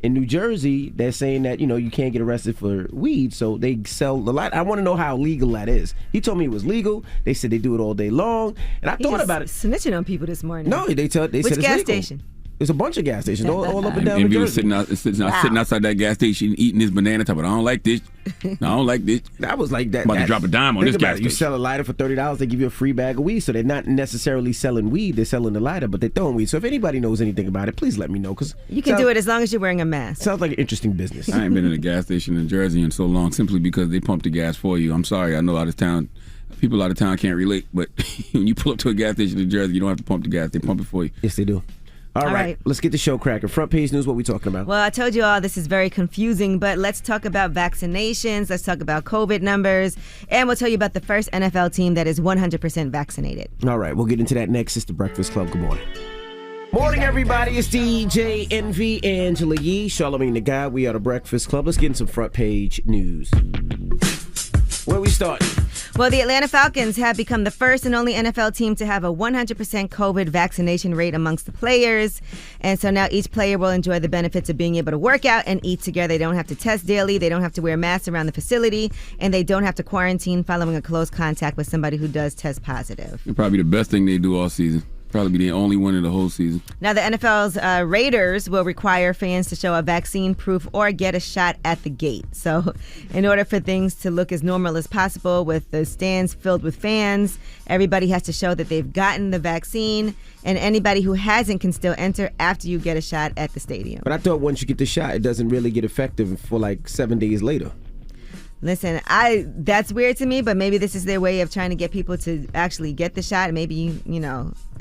in New Jersey, they're saying that, you can't get arrested for weed, so they sell the light. I want to know how legal that is. He told me it was legal. They said they do it all day long. And I thought about it. Snitching on people this morning. No, they said it's legal. Which gas station? There's a bunch of gas stations all up and down And New we were Jersey. sitting outside that gas station eating this banana top, but I don't like this. I don't like this. That was like that. About to drop a dime on this gas station. You sell a lighter for $30, they give you a free bag of weed. So they're not necessarily selling weed, they're selling the lighter, but they're throwing weed. So if anybody knows anything about it, please let me know. Cause you can do it as long as you're wearing a mask. Sounds like an interesting business. I ain't been in a gas station in Jersey in so long simply because they pump the gas for you. I'm sorry, I know people out of town can't relate, but when you pull up to a gas station in Jersey, you don't have to pump the gas. They pump it for you. Yes, they do. All right, let's get the show cracking. Front page news, what we talking about? Well, I told you all this is very confusing, but let's talk about vaccinations. Let's talk about COVID numbers. And we'll tell you about the first NFL team that is 100% vaccinated. All right, we'll get into that next. It's the Breakfast Club. Good morning. Morning, everybody. It's DJ Envy, Angela Yee, Charlamagne the Guy. We are the Breakfast Club. Let's get into some front page news. Where we start? Well, the Atlanta Falcons have become the first and only NFL team to have a 100% COVID vaccination rate amongst the players. And so now each player will enjoy the benefits of being able to work out and eat together. They don't have to test daily. They don't have to wear masks around the facility. And they don't have to quarantine following a close contact with somebody who does test positive. It's probably the best thing they do all season. Probably be the only one in the whole season. Now, the NFL's Raiders will require fans to show a vaccine proof or get a shot at the gate. So in order for things to look as normal as possible with the stands filled with fans, everybody has to show that they've gotten the vaccine, and anybody who hasn't can still enter after you get a shot at the stadium. But I thought once you get the shot, it doesn't really get effective for like 7 days later. Listen, that's weird to me, but maybe this is their way of trying to get people to actually get the shot. Maybe,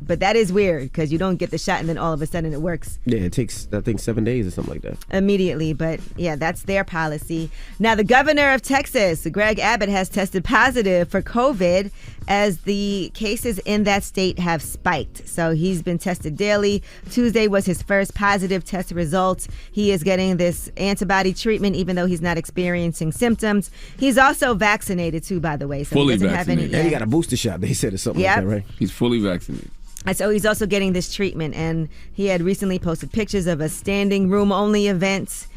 but that is weird because you don't get the shot and then all of a sudden it works. Yeah, it takes, I think, 7 days or something like that. Immediately, but yeah, that's their policy. Now, the governor of Texas, Greg Abbott, has tested positive for COVID as the cases in that state have spiked. So he's been tested daily. Tuesday was his first positive test result. He is getting this antibody treatment even though he's not experiencing symptoms. He's also vaccinated too, by the way. So fully he doesn't vaccinated. have any. Yeah, he got a booster shot. They said or something like that, right? He's fully vaccinated. And so he's also getting this treatment. And he had recently posted pictures of a standing room only event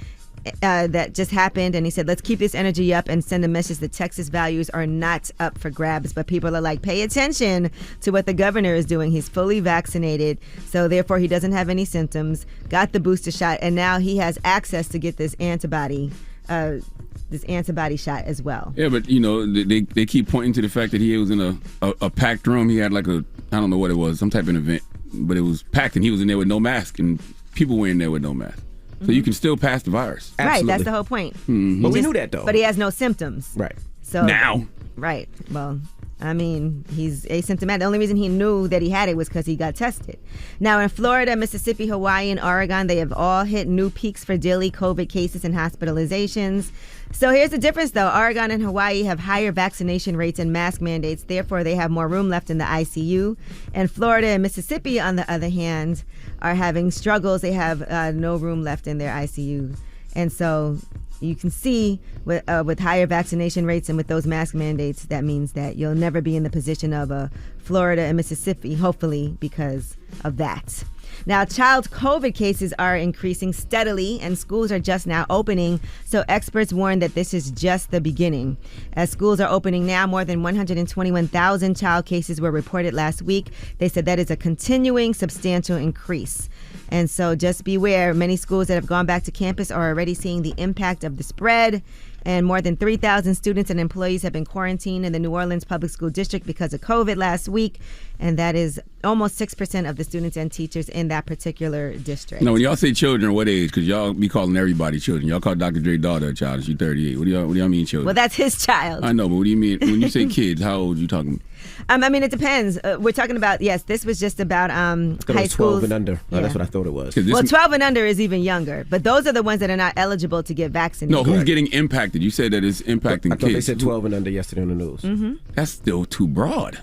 that just happened, and he said, let's keep this energy up and send a message that Texas values are not up for grabs. But people are like, pay attention to what the governor is doing. He's fully vaccinated, so therefore he doesn't have any symptoms, got the booster shot, and now he has access to get this antibody shot as well. Yeah, but they keep pointing to the fact that he was in a packed room. He had like I don't know what it was, some type of event, but it was packed and he was in there with no mask, and people were in there with no mask. So you can still pass the virus. Right, Absolutely. that's the whole point. Mm-hmm. But we knew that, though. But he has no symptoms. Right. So now. Right. Well, I mean, he's asymptomatic. The only reason he knew that he had it was because he got tested. Now, in Florida, Mississippi, Hawaii, and Oregon, they have all hit new peaks for daily COVID cases and hospitalizations. So here's the difference, though. Oregon and Hawaii have higher vaccination rates and mask mandates. Therefore, they have more room left in the ICU. And Florida and Mississippi, on the other hand, are having struggles. They have no room left in their ICU. And so you can see with higher vaccination rates and with those mask mandates, that means that you'll never be in the position of Florida and Mississippi, hopefully, because of that. Now, child COVID cases are increasing steadily, and schools are just now opening. So experts warn that this is just the beginning. As schools are opening now, more than 121,000 child cases were reported last week. They said that is a continuing substantial increase. And so just beware, many schools that have gone back to campus are already seeing the impact of the spread. And more than 3,000 students and employees have been quarantined in the New Orleans Public School District because of COVID last week. And that is almost 6% of the students and teachers in that particular district. No, when y'all say children, what age? Because y'all be calling everybody children. Y'all call Dr. Dre's daughter a child. She's 38. What do y'all mean children? Well, that's his child. I know, but what do you mean? When you say kids, how old are you talking? I mean, it depends. We're talking about, yes, this was just about high school. 12 and under. Oh, Yeah. That's what I thought it was. Well, 12 and under is even younger. But those are the ones that are not eligible to get vaccinated. No, who's getting impacted? You said that it's impacting I thought kids. they said 12 and under yesterday on the news. Mm-hmm. That's still too broad.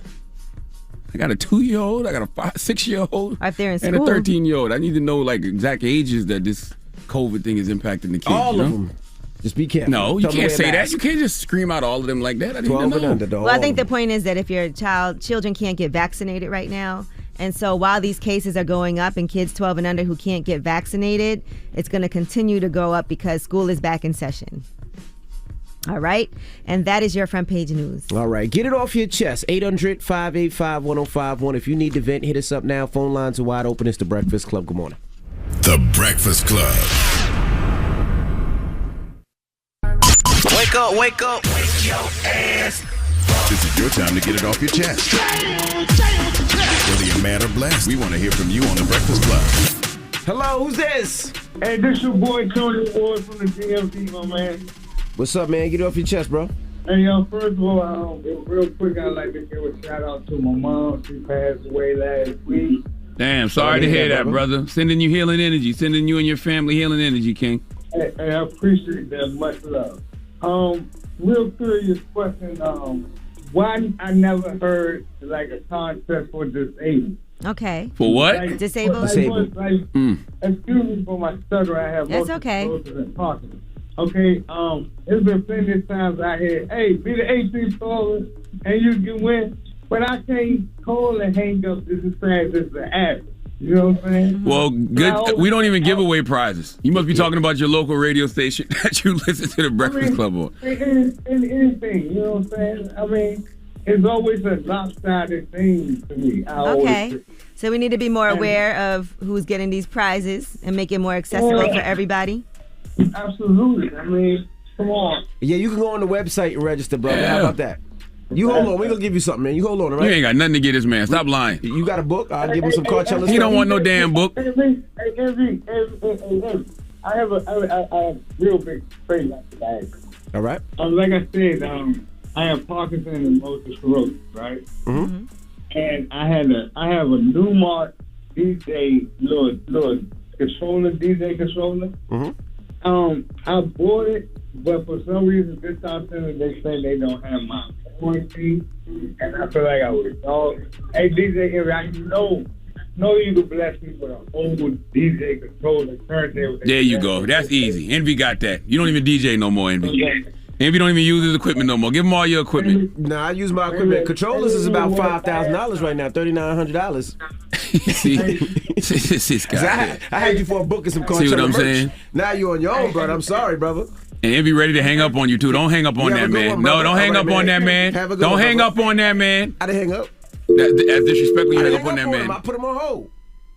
I got a 2-year-old, I got a 6-year-old, Right there in and a school. 13-year-old. I need to know like exact ages that this COVID thing is impacting the kids. All of them. Just be careful. No, you Tell them can't to say wear a that. mask. You can't just scream out all of them like that. I didn't 12 even and know. under, though. Well, I all think of the point is that if your children can't get vaccinated right now, And so while these cases are going up and kids 12 and under who can't get vaccinated, it's going to continue to go up because school is back in session. All right. And that is your front page news. All right. Get it off your chest. 800-585-1051. If you need to vent, hit us up now. Phone lines are wide open. It's The Breakfast Club. Good morning. The Breakfast Club. Wake up, wake up. Wake your ass. This is your time to get it off your chest. Whether you're mad or blessed, we want to hear from you on The Breakfast Club. Hello, who's this? Hey, this your boy Tony Ward from the DMV, my man. What's up, man? Get it off your chest, bro. Hey, first of all, real quick, I'd like to give a shout out to my mom. She passed away last week. Damn, sorry to hear that, brother. Sending you healing energy. Sending you and your family healing energy, King. Hey, I appreciate that. Much love. Real curious question. Why I never heard like a contest for disabled? Okay. For what? Like, disabled? Excuse me for my stutter. I have That's okay. Okay, it's been plenty of times I hear, hey, be the 18th caller and you can win. But I can't call and hang up just as fast as the app. You know what I'm saying? Well, good. We don't even give away prizes. You must be talking about your local radio station that you listen to The Breakfast Club on. Anything, you know what I'm saying? I mean, it's always a lopsided thing to me. Okay. So we need to be more aware of who's getting these prizes and make it more accessible for everybody. Absolutely. I mean, come on. Yeah, you can go on the website and register, brother. How about that? You hold on. We're going to give you something, man. You hold on, all right? You ain't got nothing to get this man. Stop lying. You got a book? I'll give him some Coachella. He don't want no damn book. I have a real big faith after that. All right. Like I said, I have Parkinson's and multiple sclerosis, right? Mm-hmm. And I have a Newmark DJ little controller, DJ controller. Mm-hmm. I bought it, but for some reason this time they say they don't have my warranty, and I feel like I was dog. Hey DJ, I know you can bless me with a old DJ controller turntable. There you go. That's easy. Envy got that. You don't even DJ no more, Envy. Envy don't even use his equipment no more. Give him all your equipment. No, I use my equipment. Controllers is about $5,000 right now, $3,900. See, this guy. I had you for a book and some Coachella. See what I'm merch. saying? Now you're on your own, brother. I'm sorry, brother. And Envy ready to hang up on you too. Don't hang up on that man. No, don't hang up on that man. Don't hang up on that man. I didn't hang up. That's disrespectful. You hang up on that man. I put him on hold.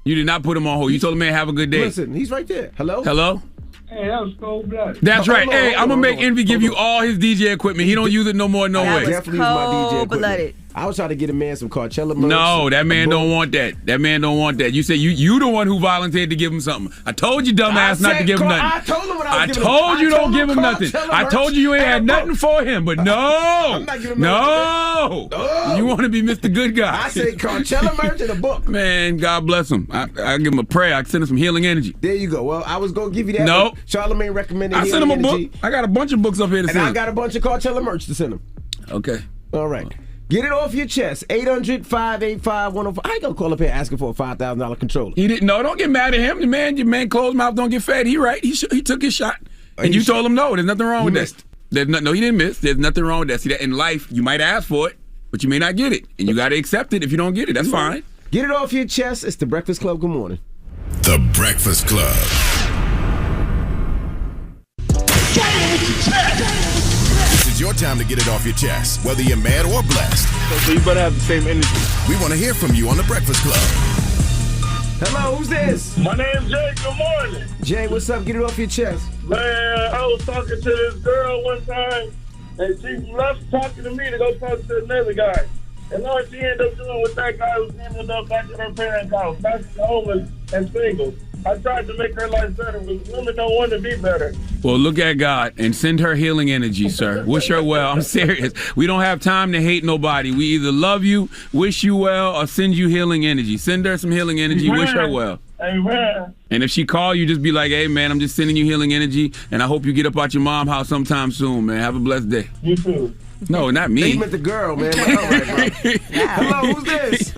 You did not put him on hold. You told the man have a good day. Listen, he's right there. Hello? Hello? Hey, that was cold-blooded. That's right. Hey, I'm going to make Envy give you all his DJ equipment. He don't use it no more, no way. Definitely use my DJ equipment. I was trying to get a man some Coachella merch. No, that man don't want that. That man don't want that. You said you the one who volunteered to give him something. I told you, dumbass, not to give him nothing. I told him what I was giving him. I told you don't give him nothing. I told you ain't had nothing for him, but no. I'm not giving him no. You want to be Mr. Good Guy. I said Coachella merch in a book. Man, God bless him. I give him a prayer. I send him some healing energy. There you go. Well, I was going to give you that. No. Charlamagne recommended I sent him a book. I got a bunch of books up here to send him. And I got a bunch of Coachella merch to send him. Okay. All right. Get it off your chest. 800-585-1051. I ain't gonna call up here asking for a $5,000 controller. He didn't. No, don't get mad at him. Your man closed mouth don't get fed. He right. He took his shot, and you told him no. There's nothing wrong with that. No, he didn't miss. There's nothing wrong with that. See that in life, you might ask for it, but you may not get it, and you got to accept it if you don't get it. That's fine. Get it off your chest. It's the Breakfast Club. Good morning. The Breakfast Club. Your time to get it off your chest, whether you're mad or blessed. So you better have the same energy. We want to hear from you on The Breakfast Club. Hello, who's this? My name's Jay. Good morning. Jay, what's up? Get it off your chest. Man, I was talking to this girl one time, and she left talking to me to go talk to another guy. And all she ended up doing with that guy was ended up back at her parents' house, back homeless and single. I tried to make her life better, but women don't want to be better. Well, look at God and send her healing energy, sir. Wish her well. I'm serious. We don't have time to hate nobody. We either love you, wish you well, or send you healing energy. Send her some healing energy. Amen. Wish her well. Amen. And if she call you, just be like, hey, man, I'm just sending you healing energy, and I hope you get up out your mom's house sometime soon, man. Have a blessed day. You too. No, not me. He meant the girl, man. All right, bro. Hello, who's this?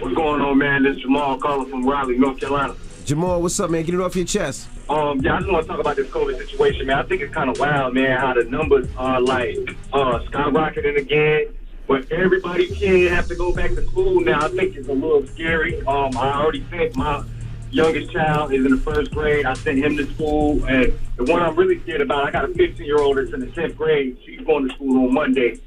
What's going on, man? This is Jamal calling from Raleigh, North Carolina. Jamal, what's up, man? Get it off your chest. Yeah, I just want to talk about this COVID situation, man. I think it's kind of wild, man, how the numbers are, skyrocketing again. But everybody can't have to go back to school now. I think it's a little scary. I already sent my youngest child is in the 1st grade. I sent him to school, and the one I'm really scared about, I got a 15-year-old that's in the 10th grade. She's going to school on Monday.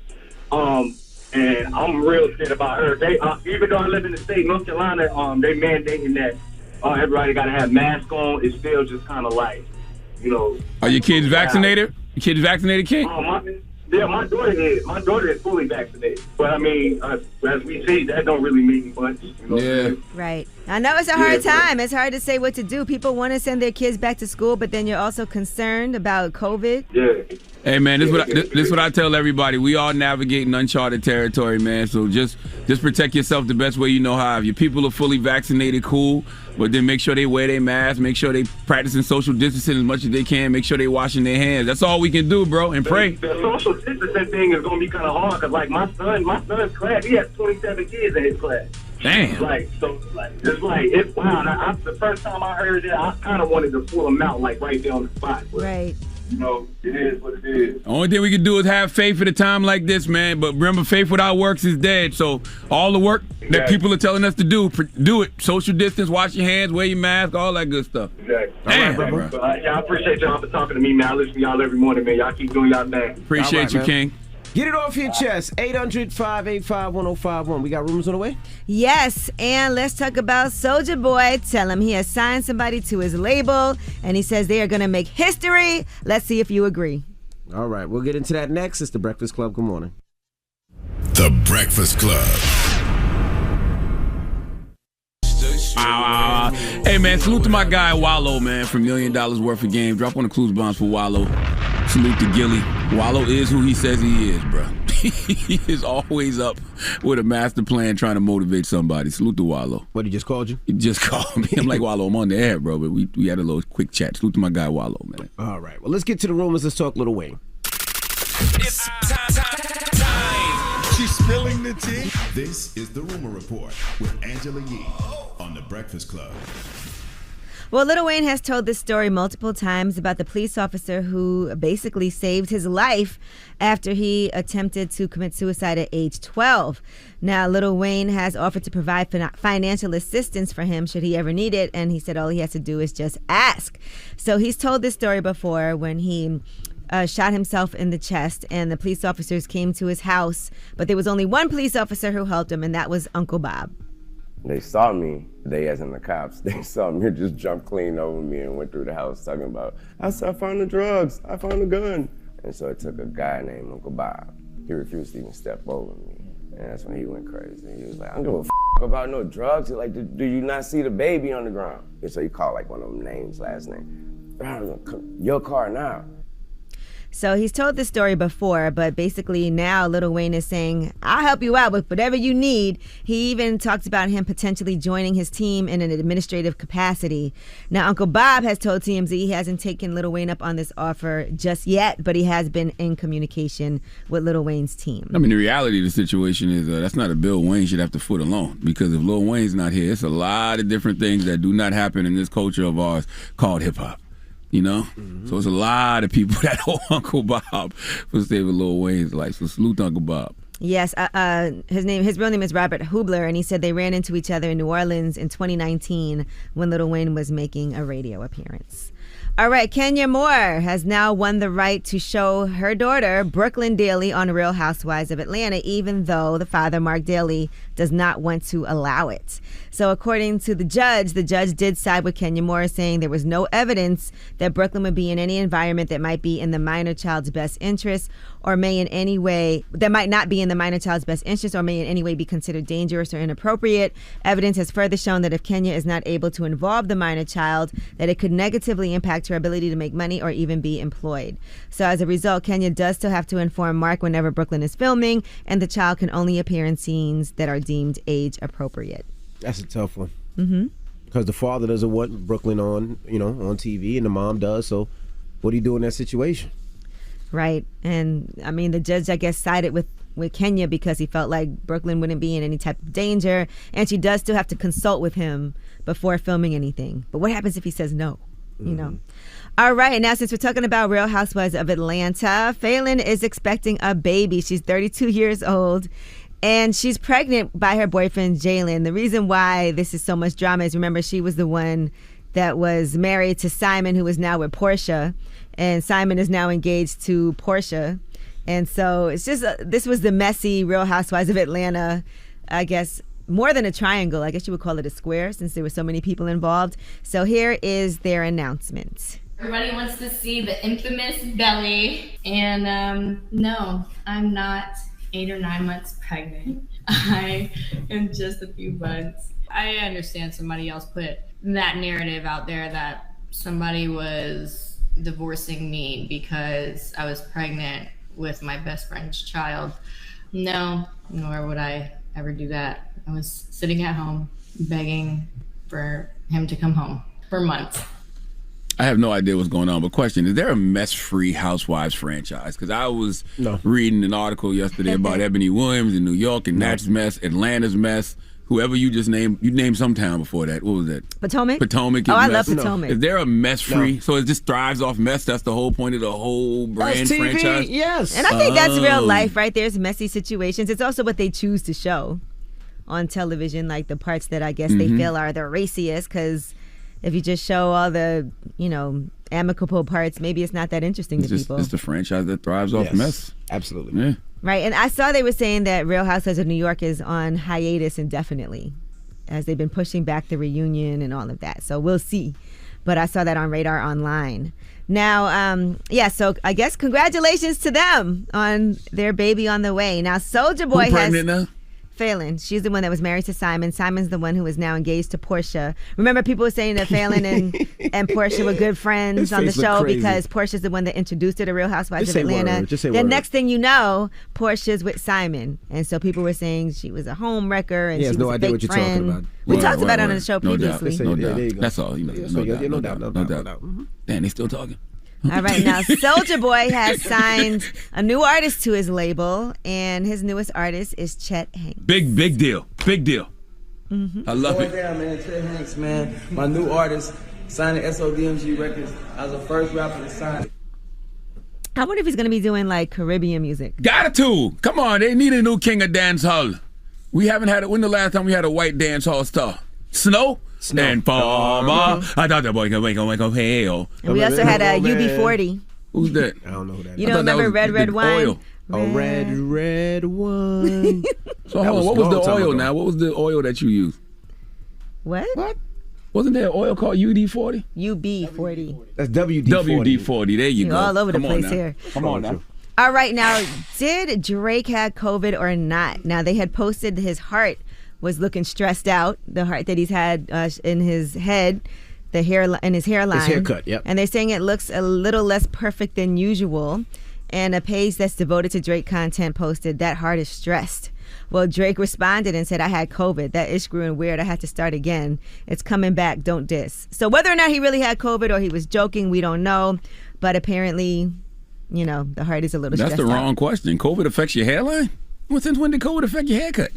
And I'm real scared about her. They, even though I live in the state, North Carolina, they mandating that everybody got to have masks on. It's still just kind of like, you know. Are your kids vaccinated? Your kids vaccinated, King? My daughter is. My daughter is fully vaccinated. But, I mean, as we see, that don't really mean much. You know? Yeah. Right. I know it's a hard time. It's hard to say what to do. People want to send their kids back to school, but then you're also concerned about COVID. Yeah. Hey, man, this is what I tell everybody. We all navigating uncharted territory, man. So just protect yourself the best way you know how. If your people are fully vaccinated, cool. But then make sure they wear their masks. Make sure they practicing social distancing as much as they can. Make sure they washing their hands. That's all we can do, bro, and pray. The social distancing thing is going to be kind of hard because, like, my son's class, he has 27 kids in his class. Damn. It's wild. The first time I heard it, I kind of wanted to pull them out, like, right there on the spot. But, right. You know, it is what it is. The only thing we can do is have faith at a time like this, man. But remember, faith without works is dead. So all the work that people are telling us to do it. Social distance, wash your hands, wear your mask, all that good stuff. Exactly. Damn, all right, bro. I appreciate y'all for talking to me, man. I listen to y'all every morning, man. Y'all keep doing y'all thing. Appreciate you, man. King. Get it off your chest. 800-585-1051. We got rumors on the way? Yes, and let's talk about Soulja Boy. Tell him he has signed somebody to his label, and he says they are going to make history. Let's see if you agree. All right, we'll get into that next. It's The Breakfast Club. Good morning. The Breakfast Club. Hey, man, salute to my guy Wallow, man, from $1 Million Worth of Game. Drop on the clues bombs for Wallow. Salute to Gilly. Wallow is who he says he is, bro. He is always up with a master plan trying to motivate somebody. Salute to Wallow. What, he just called you? He just called me. I'm like, Wallow, I'm on the air, bro. But we had a little quick chat. Salute to my guy Wallow, man. All right. Well, let's get to the rumors. Let's talk Lil Wayne. It's time. She's spilling the tea. This is the Rumor Report with Angela Yee on The Breakfast Club. Well, Lil Wayne has told this story multiple times about the police officer who basically saved his life after he attempted to commit suicide at age 12. Now, Lil Wayne has offered to provide financial assistance for him should he ever need it, and he said all he has to do is just ask. So he's told this story before when he shot himself in the chest, and the police officers came to his house, but there was only one police officer who helped him, and that was Uncle Bob. They saw me, they as in the cops, they saw me just jump clean over me and went through the house talking about, I found the drugs, I found the gun. And so it took a guy named Uncle Bob. He refused to even step over me. And that's when he went crazy. He was like, I don't give a about no drugs. He's like, do you not see the baby on the ground? And so he called like one of them names, last name. Your car now. So he's told this story before, but basically now Lil Wayne is saying, I'll help you out with whatever you need. He even talked about him potentially joining his team in an administrative capacity. Now, Uncle Bob has told TMZ he hasn't taken Lil Wayne up on this offer just yet, but he has been in communication with Lil Wayne's team. I mean, the reality of the situation is that's not a bill Wayne should have to foot alone, because if Lil Wayne's not here, it's a lot of different things that do not happen in this culture of ours called hip-hop. You know? Mm-hmm. So it's a lot of people that owe Uncle Bob for saving Lil Wayne's life. So salute to Uncle Bob. Yes, his real name is Robert Hubler, and he said they ran into each other in New Orleans in 2019 when Lil Wayne was making a radio appearance. All right, Kenya Moore has now won the right to show her daughter, Brooklyn Daly, on Real Housewives of Atlanta, even though the father, Mark Daly, does not want to allow it. So according to the judge did side with Kenya Moore, saying there was no evidence that Brooklyn would be in any environment that might be in the minor child's best interest or may in any way, that might not be in the minor child's best interest or may in any way be considered dangerous or inappropriate. Evidence has further shown that if Kenya is not able to involve the minor child, that it could negatively impact her ability to make money or even be employed. So as a result, Kenya does still have to inform Mark whenever Brooklyn is filming, and the child can only appear in scenes that are deemed age appropriate. That's a tough one. Mm-hmm. Because the father doesn't want Brooklyn on TV, and the mom does. So what do you do in that situation? Right. And I mean, the judge, I guess, sided with Kenya because he felt like Brooklyn wouldn't be in any type of danger, and she does still have to consult with him before filming anything. But what happens if he says no? You know. All right, now since we're talking about Real Housewives of Atlanta, Phelan is expecting a baby. She's 32 years old, and she's pregnant by her boyfriend, Jalen. The reason why this is so much drama is, remember, she was the one that was married to Simon, who is now with Portia, and Simon is now engaged to Portia. And so it's just, this was the messy Real Housewives of Atlanta, I guess, more than a triangle. I guess you would call it a square since there were so many people involved. So here is their announcement. Everybody wants to see the infamous belly. And no, I'm not 8 or 9 months pregnant. I am just a few months. I understand somebody else put that narrative out there that somebody was divorcing me because I was pregnant with my best friend's child. No, nor would I ever do that. I was sitting at home begging for him to come home for months. I have no idea what's going on, but question, is there a mess-free Housewives franchise? Because I was reading an article yesterday about Ebony Williams in New York, and that's mess, Atlanta's mess. Whoever you just named, you named some town before that. What was that? Potomac? Potomac is I mess. love Potomac. Is there a mess-free? So it just thrives off mess? That's the whole point of the whole brand TV, franchise? yes. And I think that's real life, right? There's messy situations. It's also what they choose to show on television, like the parts that I guess they feel are the raciest, because if you just show all the, amicable parts, maybe it's not that interesting to people. It's the franchise that thrives off mess. Absolutely. Yeah. Right, and I saw they were saying that Real Housewives of New York is on hiatus indefinitely, as they've been pushing back the reunion and all of that. So we'll see. But I saw that on Radar Online. Now, so I guess congratulations to them on their baby on the way. Now, Soulja Boy Who pregnant now? Phelan. She's the one that was married to Simon. Simon's the one who is now engaged to Portia. Remember, people were saying that Phelan and Portia were good friends on the show because Portia's the one that introduced her to Real Housewives of Atlanta. Then next thing you know, Portia's with Simon. And so people were saying she was a home wrecker and she was no a idea fake what you're friend. talking about. We talked about it on the show No previously. doubt. There you go. That's all. No doubt. Damn, they still talking. All right, now Soulja Boy has signed a new artist to his label, and his newest artist is Chet Hanks. Big deal. I love it. Yeah, man, Chet Hanks, man. My new artist, signed at SODMG Records. I was the first rapper to sign. I wonder if he's going to be doing like Caribbean music. Got to. Come on, they need a new king of dance hall. We haven't had it. When the last time we had a white dance hall star? Snow? And Farmer. I thought that boy could wake up hell. And we also had a UB40. Who's that? I don't know who that is. You don't remember Red Wine? Oil. Red wine. So hold on, what was the oil now? What was the oil that you used? What? Wasn't there an oil called UD40? UB40. That's WD-40. WD-40. There you You're go. all over the place now. here. Come on now. All right, now, did Drake have COVID or not? Now, they had posted his heart was looking stressed out, the heart that he's had in his head, the hair in his hairline. His haircut, yep. And they're saying it looks a little less perfect than usual. And a page that's devoted to Drake content posted, that heart is stressed. Well, Drake responded and said, I had COVID. That is screwing weird. I had to start again. It's coming back. Don't diss. So whether or not he really had COVID or he was joking, we don't know. But apparently, the heart is a little stressed out. That's the wrong question. COVID affects your hairline? Well, since when did COVID affect your haircut?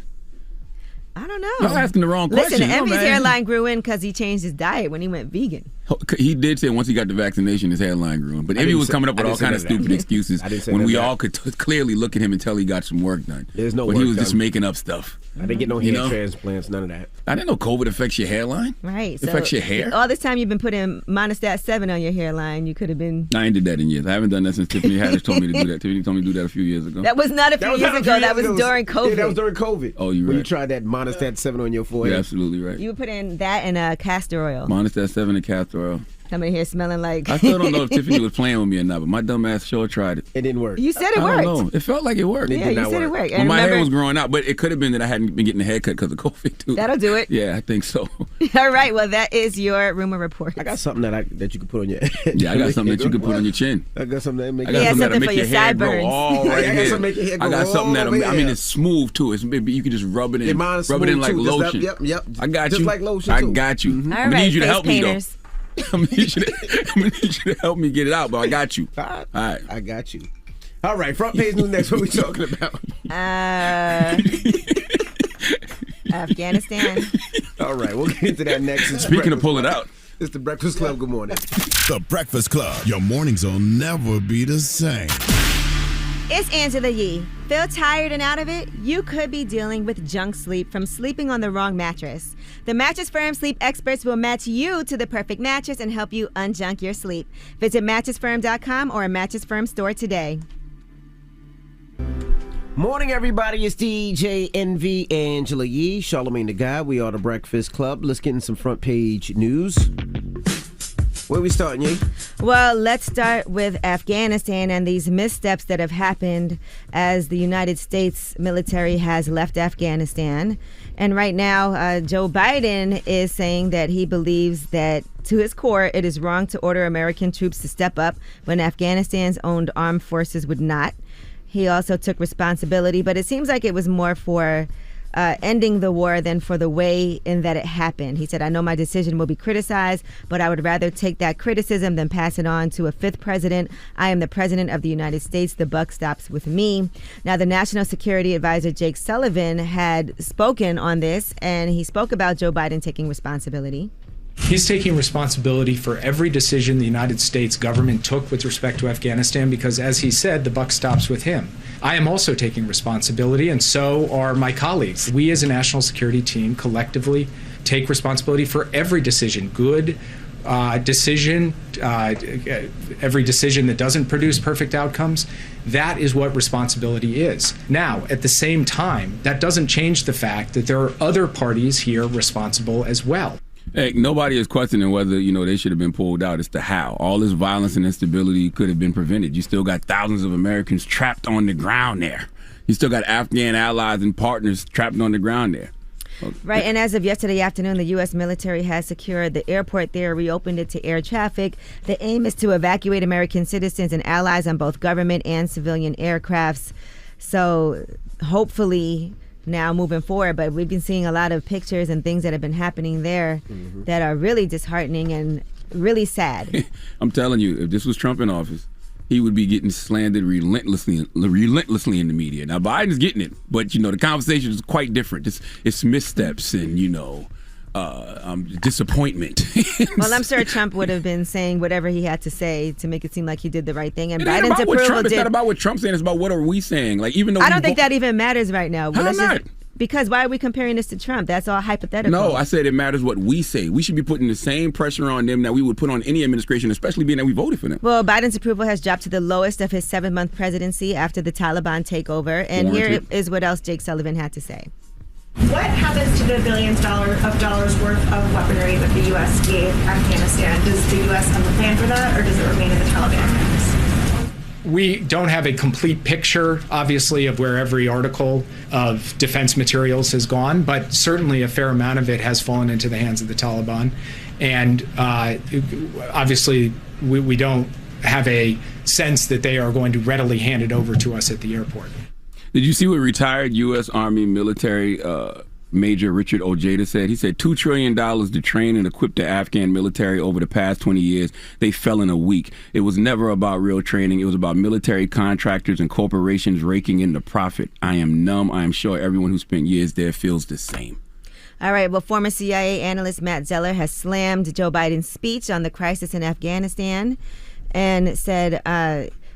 I don't know. You're asking the wrong question. Listen, Envy's hairline grew in because he changed his diet when he went vegan. He did say once he got the vaccination, his hairline grew in. But Envy was coming up with all kind of stupid excuses when we all could clearly look at him and tell he got some work done. There's no But work he was done. just making up stuff. I didn't get no hair transplants, none of that. I didn't know COVID affects your hairline. Right. It affects your hair. All this time you've been putting Monistat 7 on your hairline. You could have been... I ain't did that in years. I haven't done that since Tiffany Haddish told me to do that. Tiffany told me to do that a few years ago. That was not a few years ago. That was during COVID. Yeah, that was during COVID. Oh, you right. When you tried that Monistat 7 on your forehead. You're absolutely right. You were putting that and castor oil. Monistat 7 and castor oil. Coming here smelling like... I still don't know if Tiffany was playing with me or not, but my dumb ass sure tried it. It didn't work. You said it worked. I don't know. It felt like it worked. Yeah, you said it worked. Well, my hair was growing out, but it could have been that I hadn't been getting a haircut because of COVID too. That'll do it. Yeah, I think so. All right, well, that is your rumor report. I got something that you can put on your head. Yeah, I got something that you can put on your chin. I got something that make that'll make your hair grow all right I got something make your hair grow I got something all that over here. it's smooth too. It's maybe you can just rub it in. Mine's Rub it in smooth, like too. Just lotion. Yep. I got you. Just like lotion I too. got you. Mm-hmm. I'm gonna need you to help me though. I'm gonna need you to help me get it out, but I got you. All right. I got you. All right, front page news next. What we talking about? Afghanistan. All right, we'll get into that next. Speaking of pull it out. It's the Breakfast Club. Good morning. The Breakfast Club. Your mornings will never be the same. It's Angela Yee. Feel tired and out of it? You could be dealing with junk sleep from sleeping on the wrong mattress. The Mattress Firm sleep experts will match you to the perfect mattress and help you unjunk your sleep. Visit mattressfirm.com or a Mattress Firm store today. Morning, everybody. It's DJ NV, Angela Yee, Charlamagne the Guy. We are the Breakfast Club. Let's get in some front page news. Where we starting, Yee? Well, let's start with Afghanistan and these missteps that have happened as the United States military has left Afghanistan. And right now, Joe Biden is saying that he believes that to his core, it is wrong to order American troops to step up when Afghanistan's owned armed forces would not. He also took responsibility, but it seems like it was more for ending the war than for the way in that it happened. He said, I know my decision will be criticized, but I would rather take that criticism than pass it on to a fifth president. I am the president of the United States. The buck stops with me. Now, the National Security Advisor, Jake Sullivan, had spoken on this, and he spoke about Joe Biden taking responsibility. He's taking responsibility for every decision the United States government took with respect to Afghanistan because, as he said, the buck stops with him. I am also taking responsibility, and so are my colleagues. We as a national security team collectively take responsibility for every decision, good decision, every decision that doesn't produce perfect outcomes. That is what responsibility is. Now, at the same time, that doesn't change the fact that there are other parties here responsible as well. Hey, nobody is questioning whether, they should have been pulled out. It's the how. All this violence and instability could have been prevented. You still got thousands of Americans trapped on the ground there. You still got Afghan allies and partners trapped on the ground there. Right, and as of yesterday afternoon, the U.S. military has secured the airport there, reopened it to air traffic. The aim is to evacuate American citizens and allies on both government and civilian aircrafts. So hopefully now moving forward, but we've been seeing a lot of pictures and things that have been happening there that are really disheartening and really sad. I'm telling you, if this was Trump in office, he would be getting slandered relentlessly in the media. Now, Biden's getting it, but, the conversation is quite different. It's missteps and, disappointment. Well, I'm sure Trump would have been saying whatever he had to say to make it seem like he did the right thing. And Biden's approval It's not about what Trump's saying. It's about what are we saying. Like, even though I don't think that even matters right now. How not? Because why are we comparing this to Trump? That's all hypothetical. No, I said it matters what we say. We should be putting the same pressure on them that we would put on any administration, especially being that we voted for them. Well, Biden's approval has dropped to the lowest of his 7-month presidency after the Taliban takeover. And here is what else Jake Sullivan had to say. What happens to the billions of dollars worth of weaponry that the U.S. gave Afghanistan? Does the U.S. have a plan for that, or does it remain in the Taliban hands? We don't have a complete picture, obviously, of where every article of defense materials has gone, but certainly a fair amount of it has fallen into the hands of the Taliban. And obviously, we don't have a sense that they are going to readily hand it over to us at the airport. Did you see what retired U.S. Army military Major Richard Ojeda said? He said $2 trillion to train and equip the Afghan military over the past 20 years. They fell in a week. It was never about real training. It was about military contractors and corporations raking in the profit. I am numb. I am sure everyone who spent years there feels the same. All right. Well, former CIA analyst Matt Zeller has slammed Joe Biden's speech on the crisis in Afghanistan and said,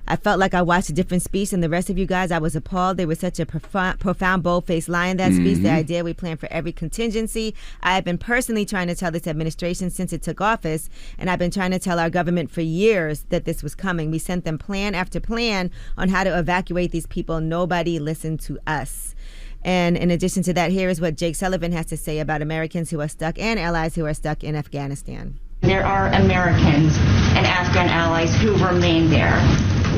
I felt like I watched a different speech than the rest of you guys. I was appalled. There was such a profound, bold-faced lie in that speech. The idea we plan for every contingency. I have been personally trying to tell this administration since it took office, and I've been trying to tell our government for years that this was coming. We sent them plan after plan on how to evacuate these people. Nobody listened to us. And in addition to that, here is what Jake Sullivan has to say about Americans who are stuck and allies who are stuck in Afghanistan. There are Americans and Afghan allies who remain there.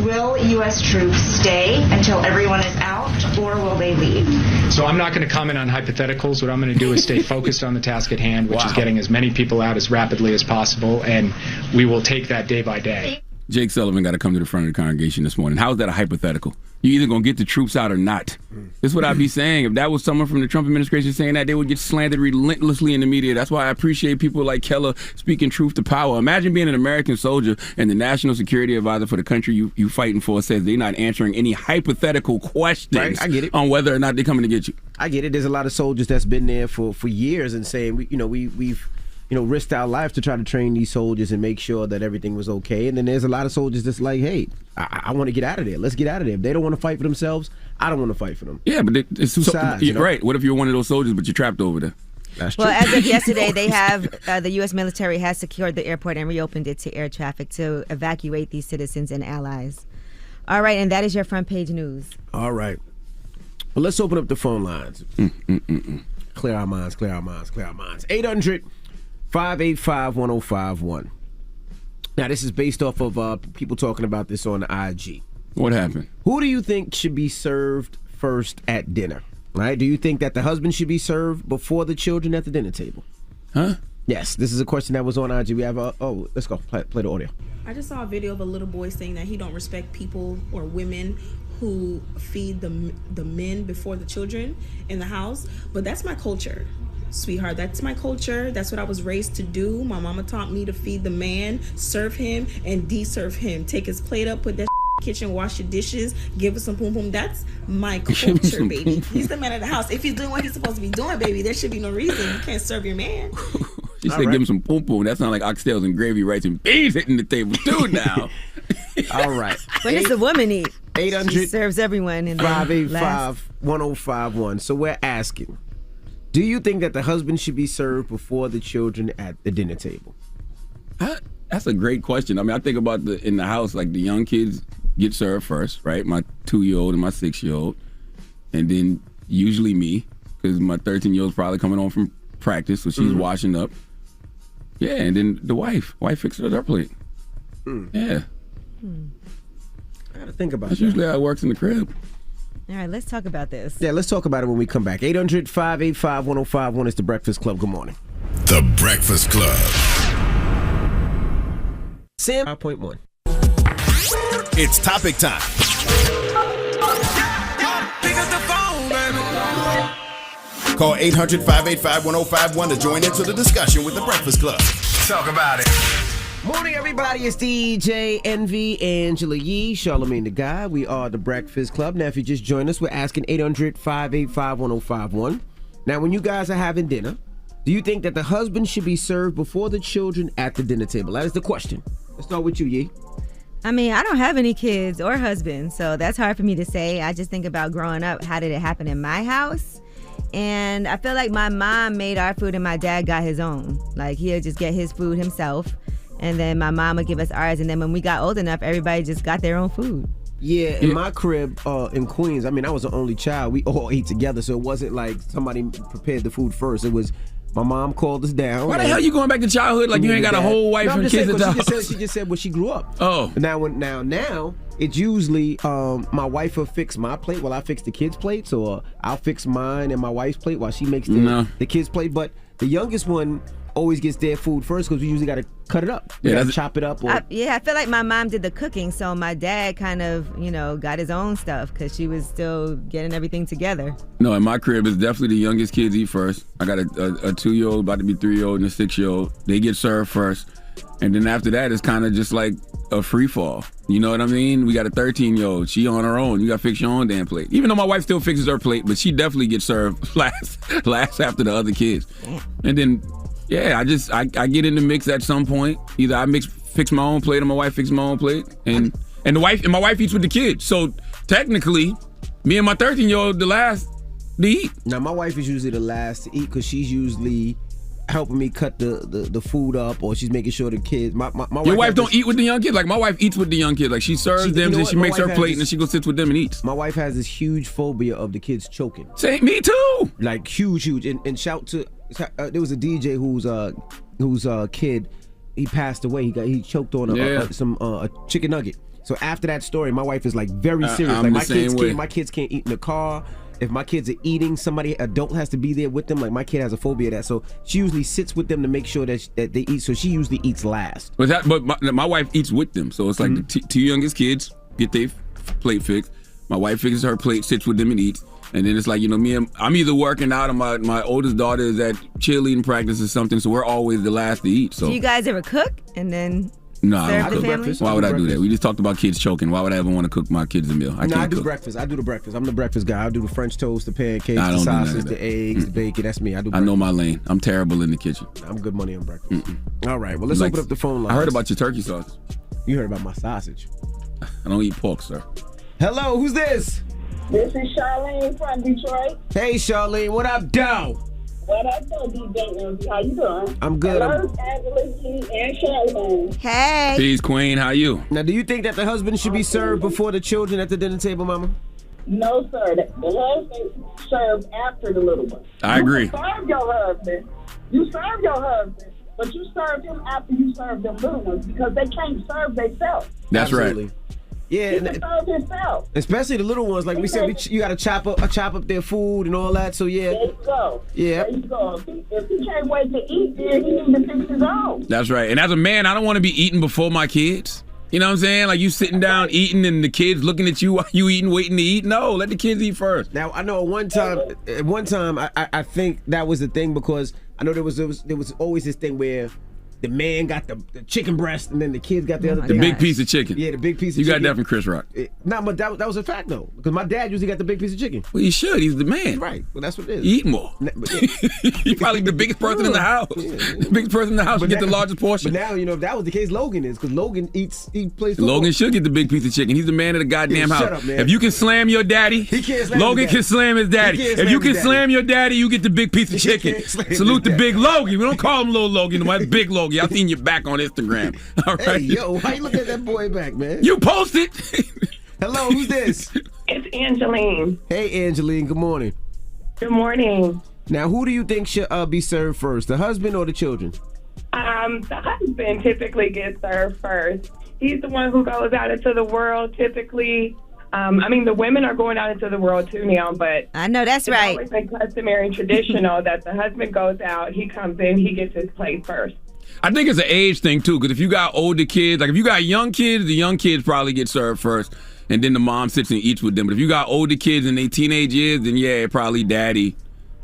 Will U.S. troops stay until everyone is out, or will they leave? So I'm not going to comment on hypotheticals. What I'm going to do is stay focused on the task at hand, which is getting as many people out as rapidly as possible, and we will take that day by day. Jake Sullivan got to come to the front of the congregation this morning. How is that a hypothetical? You're either going to get the troops out or not. This is what I'd be saying. If that was someone from the Trump administration saying that, they would get slandered relentlessly in the media. That's why I appreciate people like Keller speaking truth to power. Imagine being an American soldier and the national security advisor for the country you fighting for says they're not answering any hypothetical questions right, I get it. on whether or not they're coming to get you. I get it. There's a lot of soldiers that's been there for years and saying, we've risked our life to try to train these soldiers and make sure that everything was okay. And then there's a lot of soldiers that's like, hey, I want to get out of there. Let's get out of there. If they don't want to fight for themselves, I don't want to fight for them. Yeah, but it's two sides. Right. What if you're one of those soldiers, but you're trapped over there? That's true. Well, as of yesterday, they have the U.S. military has secured the airport and reopened it to air traffic to evacuate these citizens and allies. All right, and that is your front page news. All right. Well, let's open up the phone lines. Clear our minds. 800-585-1051. Now, this is based off of people talking about this on IG. What happened? Who do you think should be served first at dinner? Right? Do you think that the husband should be served before the children at the dinner table? Huh? Yes, this is a question that was on IG. We have let's go play the audio. I just saw a video of a little boy saying that he don't respect people or women who feed the men before the children in the house. But that's my culture, sweetheart. That's my culture. That's what I was raised to do. My mama taught me to feed the man, serve him, and de-serve him. Take his plate up, put that kitchen, wash your dishes, give us some poom poom. That's my culture, baby. He's the man of the house. If he's doing what he's supposed to be doing, baby, there should be no reason you can't serve your man. She said, give him some poom poom. That sounds like oxtails and gravy, rice, and beans hitting the table too now. All right. What does the woman eat? 800 She serves everyone. 585-1051. So we're asking, do you think that the husband should be served before the children at the dinner table? That's a great question. I mean, I think about in the house, like the young kids get served first, right? My 2-year-old and my 6-year-old. And then usually me, because my 13-year-old's probably coming home from practice, so she's washing up. Yeah, and then the wife fixes her plate. Yeah. I gotta think about That's that. usually how it works in the crib. All right, let's talk about this. Yeah, let's talk about it when we come back. 800-585-1051 is the Breakfast Club. Good morning. The Breakfast Club. Sam 5.1. It's topic time. Pick up the phone, baby. Call 800-585-1051 to join into the discussion with the Breakfast Club. Talk about it. Morning, everybody. It's DJ Envy, Angela Yee, Charlamagne the Guy. We are the Breakfast Club. Now, if you just joined us, we're asking 800-585-1051. Now, when you guys are having dinner, do you think that the husband should be served before the children at the dinner table? That is the question. Let's start with you, Yee. I mean, I don't have any kids or husband, so that's hard for me to say. I just think about growing up, how did it happen in my house? And I feel like my mom made our food and my dad got his own. Like, he'll just get his food himself, and then my mom would give us ours, and then when we got old enough, everybody just got their own food. Yeah, in my crib in Queens, I mean, I was the only child. We all ate together, so it wasn't like somebody prepared the food first. It was my mom called us down. Why the hell you going back to childhood like you ain't got a whole wife and kids at the house? She just said when she grew up. Oh. Now it's usually my wife will fix my plate while I fix the kids' plates, or I'll fix mine and my wife's plate while she makes the kids' plate. But the youngest one always gets their food first because we usually got to cut it up. We got to chop it up. I feel like my mom did the cooking, so my dad kind of, got his own stuff because she was still getting everything together. No, in my crib, it's definitely the youngest kids eat first. I got a 2-year-old, about to be 3-year-old, and a 6-year-old. They get served first. And then after that, it's kind of just like a free fall. You know what I mean? We got a 13-year-old. She on her own. You got to fix your own damn plate. Even though my wife still fixes her plate, but she definitely gets served last after the other kids. Damn. And then, yeah, I get in the mix at some point. Either I fix my own plate or my wife fixes my own plate. And my wife eats with the kids. So technically, me and my 13-year-old the last to eat. Now, my wife is usually the last to eat because she's usually helping me cut the food up, or she's making sure the kids. My Your wife don't eat with the young kids? Like, my wife eats with the young kids. Like, she serves them, and she makes her plate, and then she goes sits with them and eats. My wife has this huge phobia of the kids choking. Say, me too. Like, huge. And shout to, there was a DJ whose kid, he passed away. He choked on a chicken nugget. So after that story, my wife is like very serious. Like, my kids can't eat in the car. If my kids are eating, somebody adult has to be there with them. Like, my kid has a phobia of that, so she usually sits with them to make sure that they eat. So she usually eats last. But my wife eats with them, so it's like the two youngest kids get their plate fixed. My wife fixes her plate, sits with them and eats. And then it's like, I'm either working out or my oldest daughter is at cheerleading practice or something, so we're always the last to eat. So do you guys ever cook and then No, I serve don't the cook family? breakfast. Why would I do that? We just talked about kids choking. Why would I ever want to cook my kids a meal? I do breakfast. I do the breakfast. I'm the breakfast guy. I do the French toast, the pancakes, the sausage, the eggs, the bacon. That's me. I do breakfast. I know my lane. I'm terrible in the kitchen. I'm good money on breakfast. All right, well, let's open up the phone line. I heard about your turkey sausage. You heard about my sausage. I don't eat pork, sir. Hello, who's this? This is Charlamagne from Detroit. Hey, Charlene, what up, down? What up, DJ Envy? How you doing? I'm good. Hello, Angela G and Charlamagne. Hey. Peace, Queen. How you? Now, do you think that the husband should be served before the children at the dinner table, Mama? No, sir. The husband served after the little one. I agree. You serve your husband. You serve your husband, but you serve him after you serve them little ones because they can't serve themselves. That's Absolutely. right. Yeah, He can serve himself. especially the little ones. Like we said, you got to chop up their food and all that. So yeah. There you go. Yeah. There you go. If he can't wait to eat, then he needs to fix his own. That's right. And as a man, I don't want to be eating before my kids. You know what I'm saying? Like you sitting down eating and the kids looking at you while you eating, waiting to eat. No, let the kids eat first. Now I know at one time I think that was the thing because I know there was always this thing where the man got the chicken breast and then the kids got the other thing. The big piece of chicken. Yeah, the big piece of you chicken. got that from Chris Rock. Nah, but that was a fact though, because my dad usually got the big piece of chicken. Well, he should. He's the man. Right. Well, that's what it is. Eat more. He's probably the biggest person in the house. The biggest person in the house should get the largest portion. But now, if that was the case, Logan is, because Logan plays football. Logan should get the big piece of chicken. He's the man of the goddamn house. Shut up, man. If you can slam your daddy, He can't slam Logan his daddy. can slam his daddy. He can't If slam you his can daddy. slam your daddy, you get the big piece of chicken. can't slam his Salute the daddy. big Logan. We don't call him little Logan. No, it's big Logan. I've seen your back on Instagram. All right. Hey, yo, why you look at that boy back, man? You posted. Hello, who's this? It's Angeline. Hey, Angeline, good morning. Good morning. Now, who do you think should be served first, the husband or the children? The husband typically gets served first. He's the one who goes out into the world typically. The women are going out into the world too now, but I know that's right. It's always been customary and traditional that the husband goes out, he comes in, he gets his plate first. I think it's an age thing too, because if you got older kids, like if you got young kids, the young kids probably get served first, and then the mom sits and eats with them. But if you got older kids in their teenage years, then yeah, probably daddy,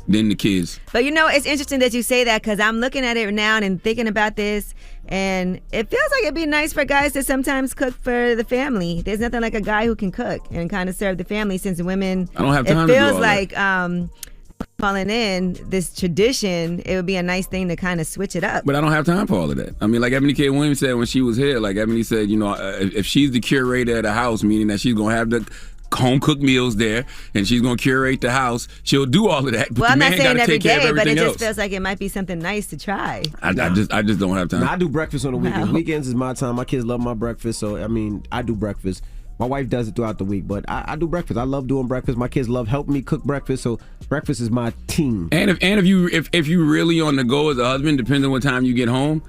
then the kids. But it's interesting that you say that because I'm looking at it now and thinking about this, and it feels like it'd be nice for guys to sometimes cook for the family. There's nothing like a guy who can cook and kind of serve the family, since women. I don't have time to do It feels all like that. Falling in this tradition, it would be a nice thing to kind of switch it up. But I don't have time for all of that. I mean, like Ebony K. Williams said when she was here, like Ebony said, if she's the curator of the house, meaning that she's going to have the home cooked meals there and she's going to curate the house, she'll do all of that. But Well, the I'm man not saying gotta every take care of day, but it everything just else. feels like it might be something nice to try. I just don't have time. No, I do breakfast on the weekends. Wow. Weekends is my time. My kids love my breakfast, so I do breakfast. My wife does it throughout the week, but I do breakfast. I love doing breakfast. My kids love helping me cook breakfast, so breakfast is my team. And if you really on the go as a husband, depending on what time you get home,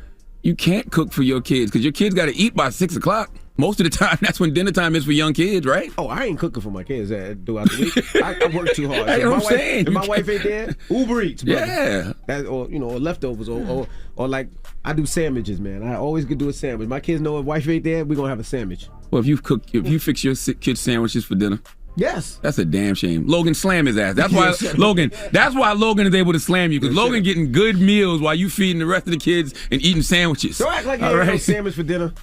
you can't cook for your kids because your kids got to eat by 6 o'clock. Most of the time, that's when dinner time is for young kids, right? Oh, I ain't cooking for my kids throughout the week. I work too hard. That's what I'm saying. If my wife ain't there, Uber Eats, brother. Yeah. Or leftovers, or like I do sandwiches, man. I always could do a sandwich. My kids know if wife ain't there, we gonna have a sandwich. Well, if you fix your kids sandwiches for dinner. Yes. That's a damn shame. Logan, slam his ass. That's why Logan is able to slam you, because Logan getting good meals while you feeding the rest of the kids and eating sandwiches. So act like you ain't no sandwich for dinner.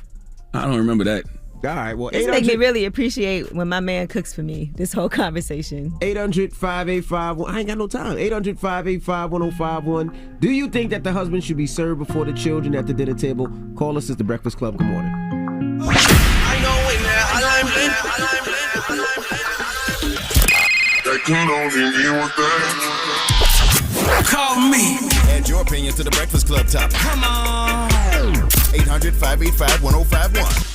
I don't remember that. All right, well, This makes me really appreciate when my man cooks for me, this whole conversation. 800-585-1051. I ain't got no time. 800-585-1051. Do you think that the husband should be served before the children at the dinner table? Call us. It's The Breakfast Club. Good morning. Call me. Add your opinion to the Breakfast Club topic. Come on. 800-585-1051.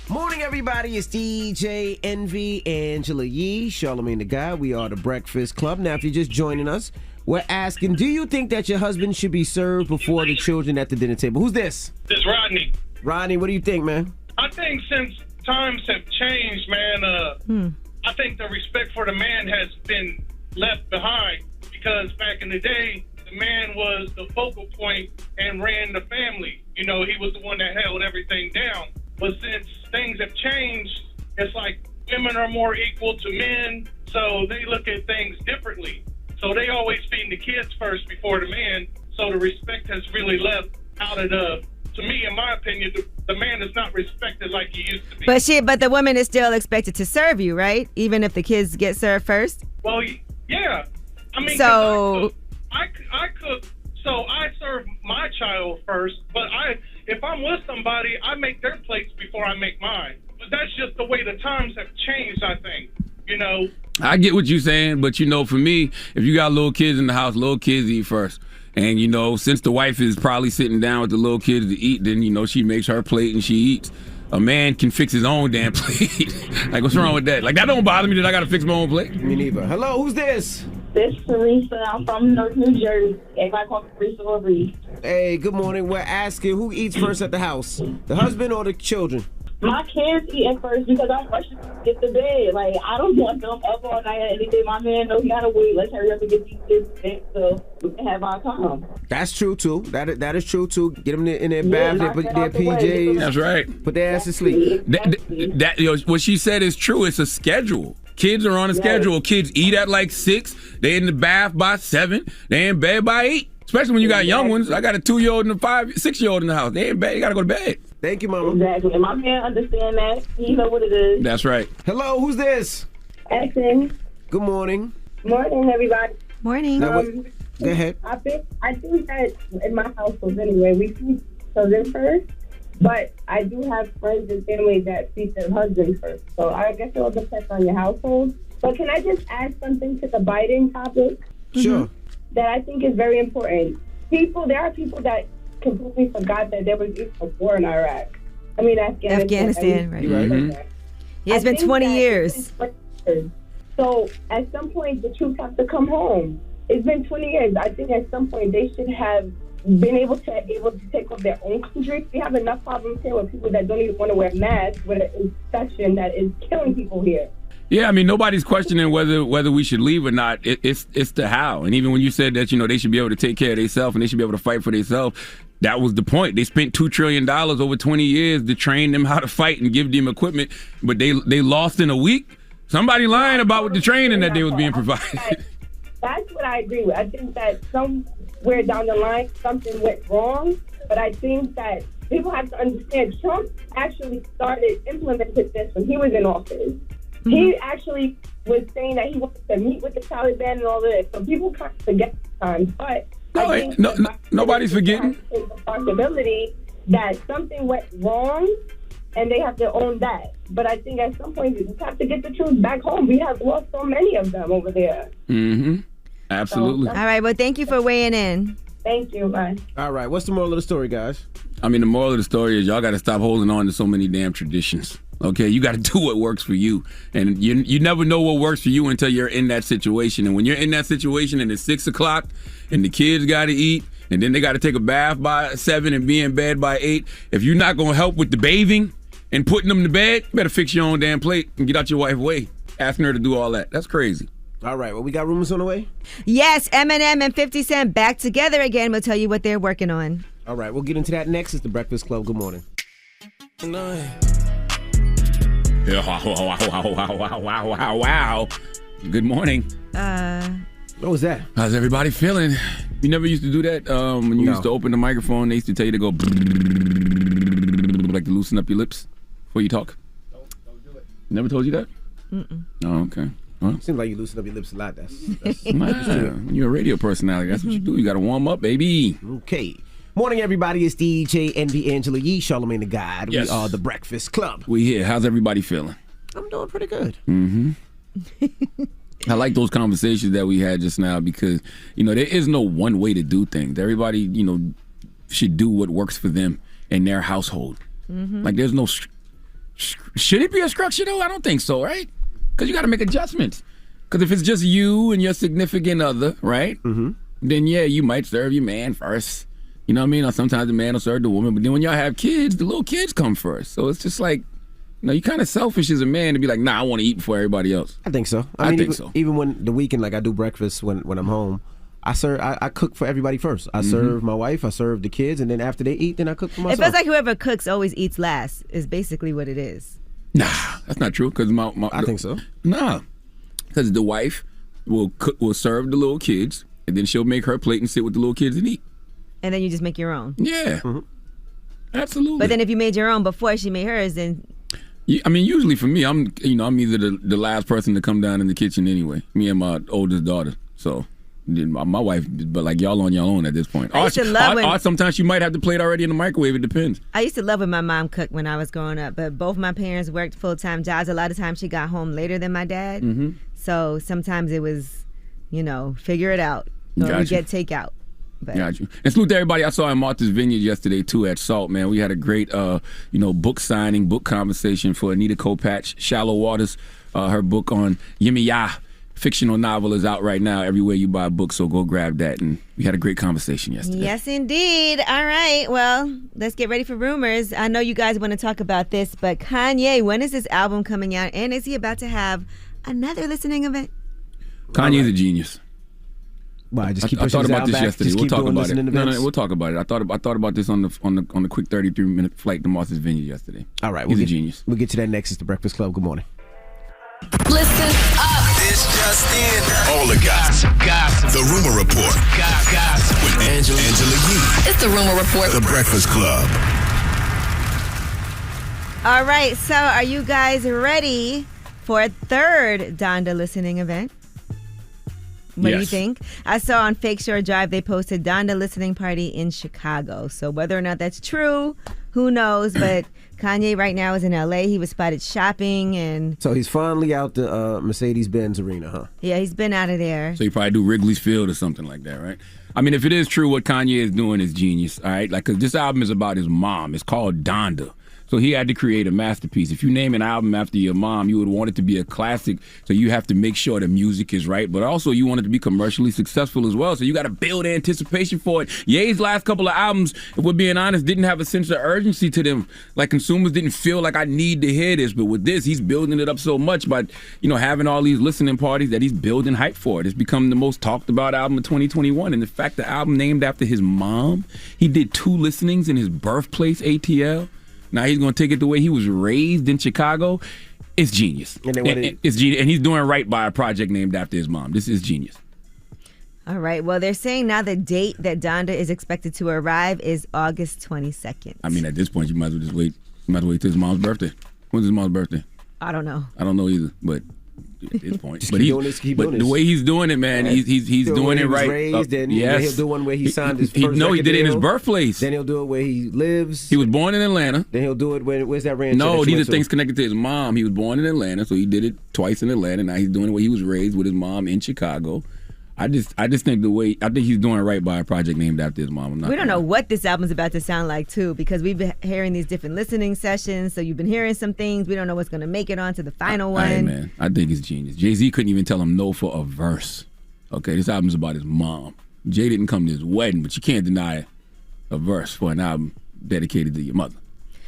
Morning, everybody. It's DJ Envy, Angela Yee, Charlamagne the Guy. We are The Breakfast Club. Now, if you're just joining us, we're asking, do you think that your husband should be served before the children at the dinner table? Who's this? This is Rodney. Rodney, what do you think, man? I think since times have changed, man, I think the respect for the man has been left behind, because back in the day, the man was the focal point and ran the family. He was the one that held everything down. But since things have changed, it's like women are more equal to men, so they look at things differently. So they always feed the kids first before the man, so the respect has really left out of to me, in my opinion, the the man is not respected like he used to be. But the woman is still expected to serve you, right? Even if the kids get served first. Well, yeah. I mean, so I cook, so I serve my child first. But if I'm with somebody, I make their plates before I make mine. But that's just the way the times have changed, I think. You know. I get what you're saying, but for me, if you got little kids in the house, little kids eat first. And, since the wife is probably sitting down with the little kids to eat, then, she makes her plate and she eats. A man can fix his own damn plate. Like, what's wrong with that? Like, that don't bother me that I got to fix my own plate. Me neither. Hello, who's this? This is Teresa. I'm from North New Jersey. Everybody calls me Teresa or Reese. Hey, good morning. We're asking who eats first at the house, the husband or the children? My kids eating first because I'm rushing to get to bed. Like, I don't want them up all night or anything. My man knows he gotta wait. Let's hurry up and get these kids to bed so we can have our time. That's true, too. That is true, too. Get them in their bath, they put their PJs. That's right. Put their ass to sleep. What she said is true. It's a schedule. Kids are on a schedule. Kids eat at like 6. They in the bath by 7. They in bed by 8. Especially when you got young ones. I got a 2-year-old and a 6-year-old in the house. They in bed. You gotta go to bed. Thank you, Mama. Exactly. And my man understand that. He know what it is. That's right. Hello, who's this? Ashton. Good morning. Morning, everybody. Morning. Go ahead. I think that in my household anyway, we feed children first, but I do have friends and family that feed their husbands first. So I guess it all depends on your household. But can I just add something to the Biden topic? Sure. That I think is very important. There are people that completely forgot that there was even a war in Iraq. I mean, Afghanistan, right? Mm-hmm. Yeah, it's been 20 years. So at some point, the troops have to come home. It's been 20 years. I think at some point they should have been able to take off their own country. We have enough problems here with people that don't even want to wear masks with an infection that is killing people here. Yeah, I mean, nobody's questioning whether we should leave or not. It's the how. And even when you said that, they should be able to take care of themselves and they should be able to fight for themselves, that was the point. They spent $2 trillion over 20 years to train them how to fight and give them equipment, but they lost in a week. Somebody lying about the training that they was being provided. That's what I agree with. I think that somewhere down the line, something went wrong, but I think that people have to understand Trump actually implemented this when he was in office. Mm-hmm. He actually was saying that he wanted to meet with the Taliban and all this. So people kind of forget sometimes, but nobody's forgetting. It's a possibility that something went wrong, and they have to own that. But I think at some point we have to get the truth back home. We have lost so many of them over there. Mm-hmm. Absolutely. All right. Well, thank you for weighing in. Thank you. Bye. All right. What's the moral of the story, guys? I mean, the moral of the story is y'all got to stop holding on to so many damn traditions. Okay, you got to do what works for you, and you never know what works for you until you're in that situation. And when you're in that situation and it's 6 o'clock, and the kids got to eat, and then they got to take a bath by 7 and be in bed by 8, if you're not gonna help with the bathing and putting them to bed, you better fix your own damn plate and get out your wife's way, asking her to do all that. That's crazy. All right, well, we got rumors on the way? Yes, Eminem and 50 Cent back together again. We'll tell you what they're working on. All right, we'll get into that next. It's The Breakfast Club. Good morning. Wow. Good morning. What was that? How's everybody feeling? You never used to do that when you used to open the microphone. They used to tell you to go like to loosen up your lips before you talk. Don't do it. Never told you that? Mm-mm. Oh, okay. Well, seems like you loosen up your lips a lot. That's you're a radio personality. That's what you do. You got to warm up, baby. Okay. Morning, everybody. It's DJ Envy Angela Yee, Charlamagne the God. Yes. We are the Breakfast Club. We here. How's everybody feeling? I'm doing pretty good. Mm-hmm. I like those conversations that we had just now because, there is no one way to do things. Everybody, should do what works for them in their household. Mm-hmm. Like, there's no... Should it be a structure, though? I don't think so, right? Because you got to make adjustments. Because if it's just you and your significant other, right? Mm-hmm. Then, yeah, you might serve your man first. You know what I mean? Or sometimes the man will serve the woman. But then when y'all have kids, the little kids come first. So it's just like, you're kind of selfish as a man to be like, nah, I want to eat before everybody else. I think so. I think so. Even when the weekend, like I do breakfast when I'm home, I cook for everybody first. I serve my wife, I serve the kids, and then after they eat, then I cook for myself. It feels like whoever cooks always eats last is basically what it is. Nah, that's not true. Because I think so. Nah, because the wife will serve the little kids, and then she'll make her plate and sit with the little kids and eat. And then you just make your own. Yeah. Mm-hmm. Absolutely. But then if you made your own before she made hers, then I mean, usually for me, I'm either the last person to come down in the kitchen anyway. Me and my oldest daughter. So my wife, but like y'all on your own at this point. I used to love when, or sometimes she might have to play it already in the microwave. It depends. I used to love when my mom cooked when I was growing up, but both my parents worked full-time jobs. A lot of times she got home later than my dad. Mm-hmm. So sometimes it was, figure it out. Or we get takeout. But. Got you. And salute to everybody I saw in Martha's Vineyard yesterday, too, at SALT, man. We had a great, book signing, book conversation for Anita Kopach, Shallow Waters. Her book on Yemaya, fictional novel, is out right now everywhere you buy books, so go grab that. And we had a great conversation yesterday. Yes, indeed. All right. Well, let's get ready for rumors. I know you guys want to talk about this, but Kanye, when is this album coming out? And is he about to have another listening event? Kanye's a genius. Well, I thought about this yesterday. We'll talk about it. No, we'll talk about it. I thought about this on the quick 33-minute flight to Martha's Vineyard yesterday. All right, he's a genius. We'll get to that next. It's the Breakfast Club. Good morning. Listen up. This just in. All the gossip. The Rumor Report. Gossip. With Angela Yee. It's the Rumor Report. The Breakfast Club. All right. So, are you guys ready for a third Donda listening event? What do you think? I saw on Fake Shore Drive they posted Donda listening party in Chicago. So whether or not that's true, who knows? But Kanye right now is in LA. He was spotted shopping and. So he's finally out the Mercedes-Benz Arena, huh? Yeah, he's been out of there. So you probably do Wrigley's Field or something like that, right? I mean, if it is true, what Kanye is doing is genius, all right? Like, 'cause this album is about his mom. It's called Donda. So he had to create a masterpiece. If you name an album after your mom, you would want it to be a classic. So you have to make sure the music is right, but also you want it to be commercially successful as well. So you got to build anticipation for it. Ye's last couple of albums, if we're being honest, didn't have a sense of urgency to them. Like consumers didn't feel like I need to hear this. But with this, he's building it up so much by, having all these listening parties that he's building hype for it. It's become the most talked about album of 2021. And the fact the album named after his mom, he did 2 listenings in his birthplace, ATL. Now he's going to take it the way he was raised in Chicago. It's genius. It's genius. And he's doing right by a project named after his mom. This is genius. All right. Well, they're saying now the date that Donda is expected to arrive is August 22nd. I mean, at this point, you might as well just wait. You might as well wait till his mom's birthday. When's his mom's birthday? I don't know. I don't know either, but at this point. But the way he's doing it, man, he's doing it right. Raised, then he'll do one where he signed his first No, he did it in his deal. birthplace. Then he'll do it where he lives. He was born in Atlanta. Then he'll do it where's that ranch? No, these are things connected to his mom. He was born in Atlanta, so he did it twice in Atlanta. Now he's doing it where he was raised with his mom in Chicago. I just think I think he's doing right by a project named after his mom. We don't know what this album's about to sound like too, because we've been hearing these different listening sessions. So you've been hearing some things. We don't know what's going to make it onto the final one. Hey man, I think it's genius. Jay-Z couldn't even tell him no for a verse. Okay, this album's about his mom. Jay didn't come to his wedding, but you can't deny a verse for an album dedicated to your mother.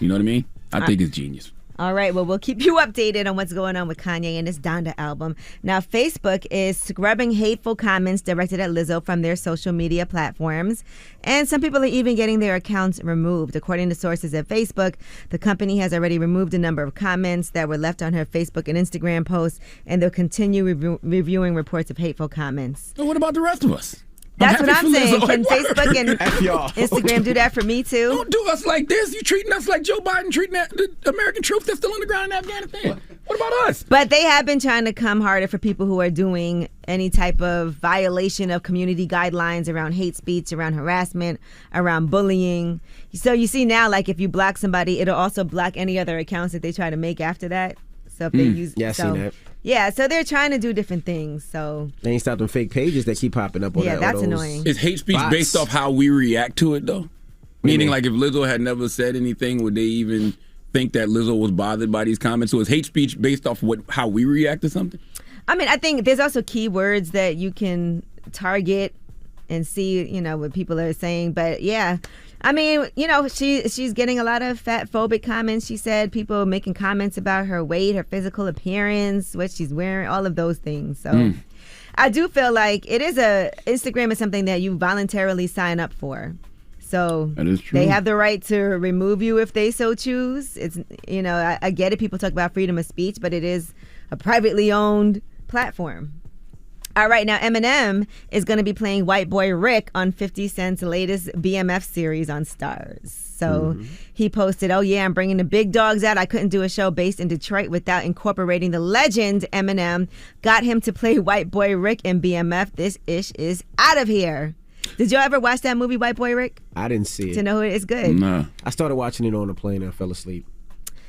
You know what I mean? I think it's genius. All right, well, we'll keep you updated on what's going on with Kanye and his Donda album. Now, Facebook is scrubbing hateful comments directed at Lizzo from their social media platforms. And some people are even getting their accounts removed. According to sources at Facebook, the company has already removed a number of comments that were left on her Facebook and Instagram posts, and they'll continue reviewing reports of hateful comments. So what about the rest of us? That's what I'm saying. Can Facebook and Instagram do that for me too? Don't do us like this. You treating us like Joe Biden treating the American troops that's still on the ground in Afghanistan. What about us? But they have been trying to come harder for people who are doing any type of violation of community guidelines around hate speech, around harassment, around bullying. So you see now, like if you block somebody, it'll also block any other accounts that they try to make after that. So if they use, I've seen that. Yeah, so they're trying to do different things. So they ain't stopped them fake pages that keep popping up on Yeah, that's annoying. Is hate speech based off how we react to it, though? Meaning, like, if Lizzo had never said anything, would they even think that Lizzo was bothered by these comments? So is hate speech based off how we react to something? I mean, I think there's also keywords that you can target and see, what people are saying. But yeah, I mean, she's getting a lot of fat phobic comments. She said people making comments about her weight, her physical appearance, what she's wearing, all of those things. So I do feel like Instagram is something that you voluntarily sign up for. So that is true. They have the right to remove you if they so choose. It's, I get it. People talk about freedom of speech, but it is a privately owned platform. All right, now Eminem is going to be playing White Boy Rick on 50 Cent's latest BMF series on Starz. So he posted, "Oh yeah, I'm bringing the big dogs out. I couldn't do a show based in Detroit without incorporating the legend Eminem. Got him to play White Boy Rick in BMF. This ish is out of here." Did y'all ever watch that movie, White Boy Rick? I didn't see it. To know it's good. No. I started watching it on the plane and I fell asleep.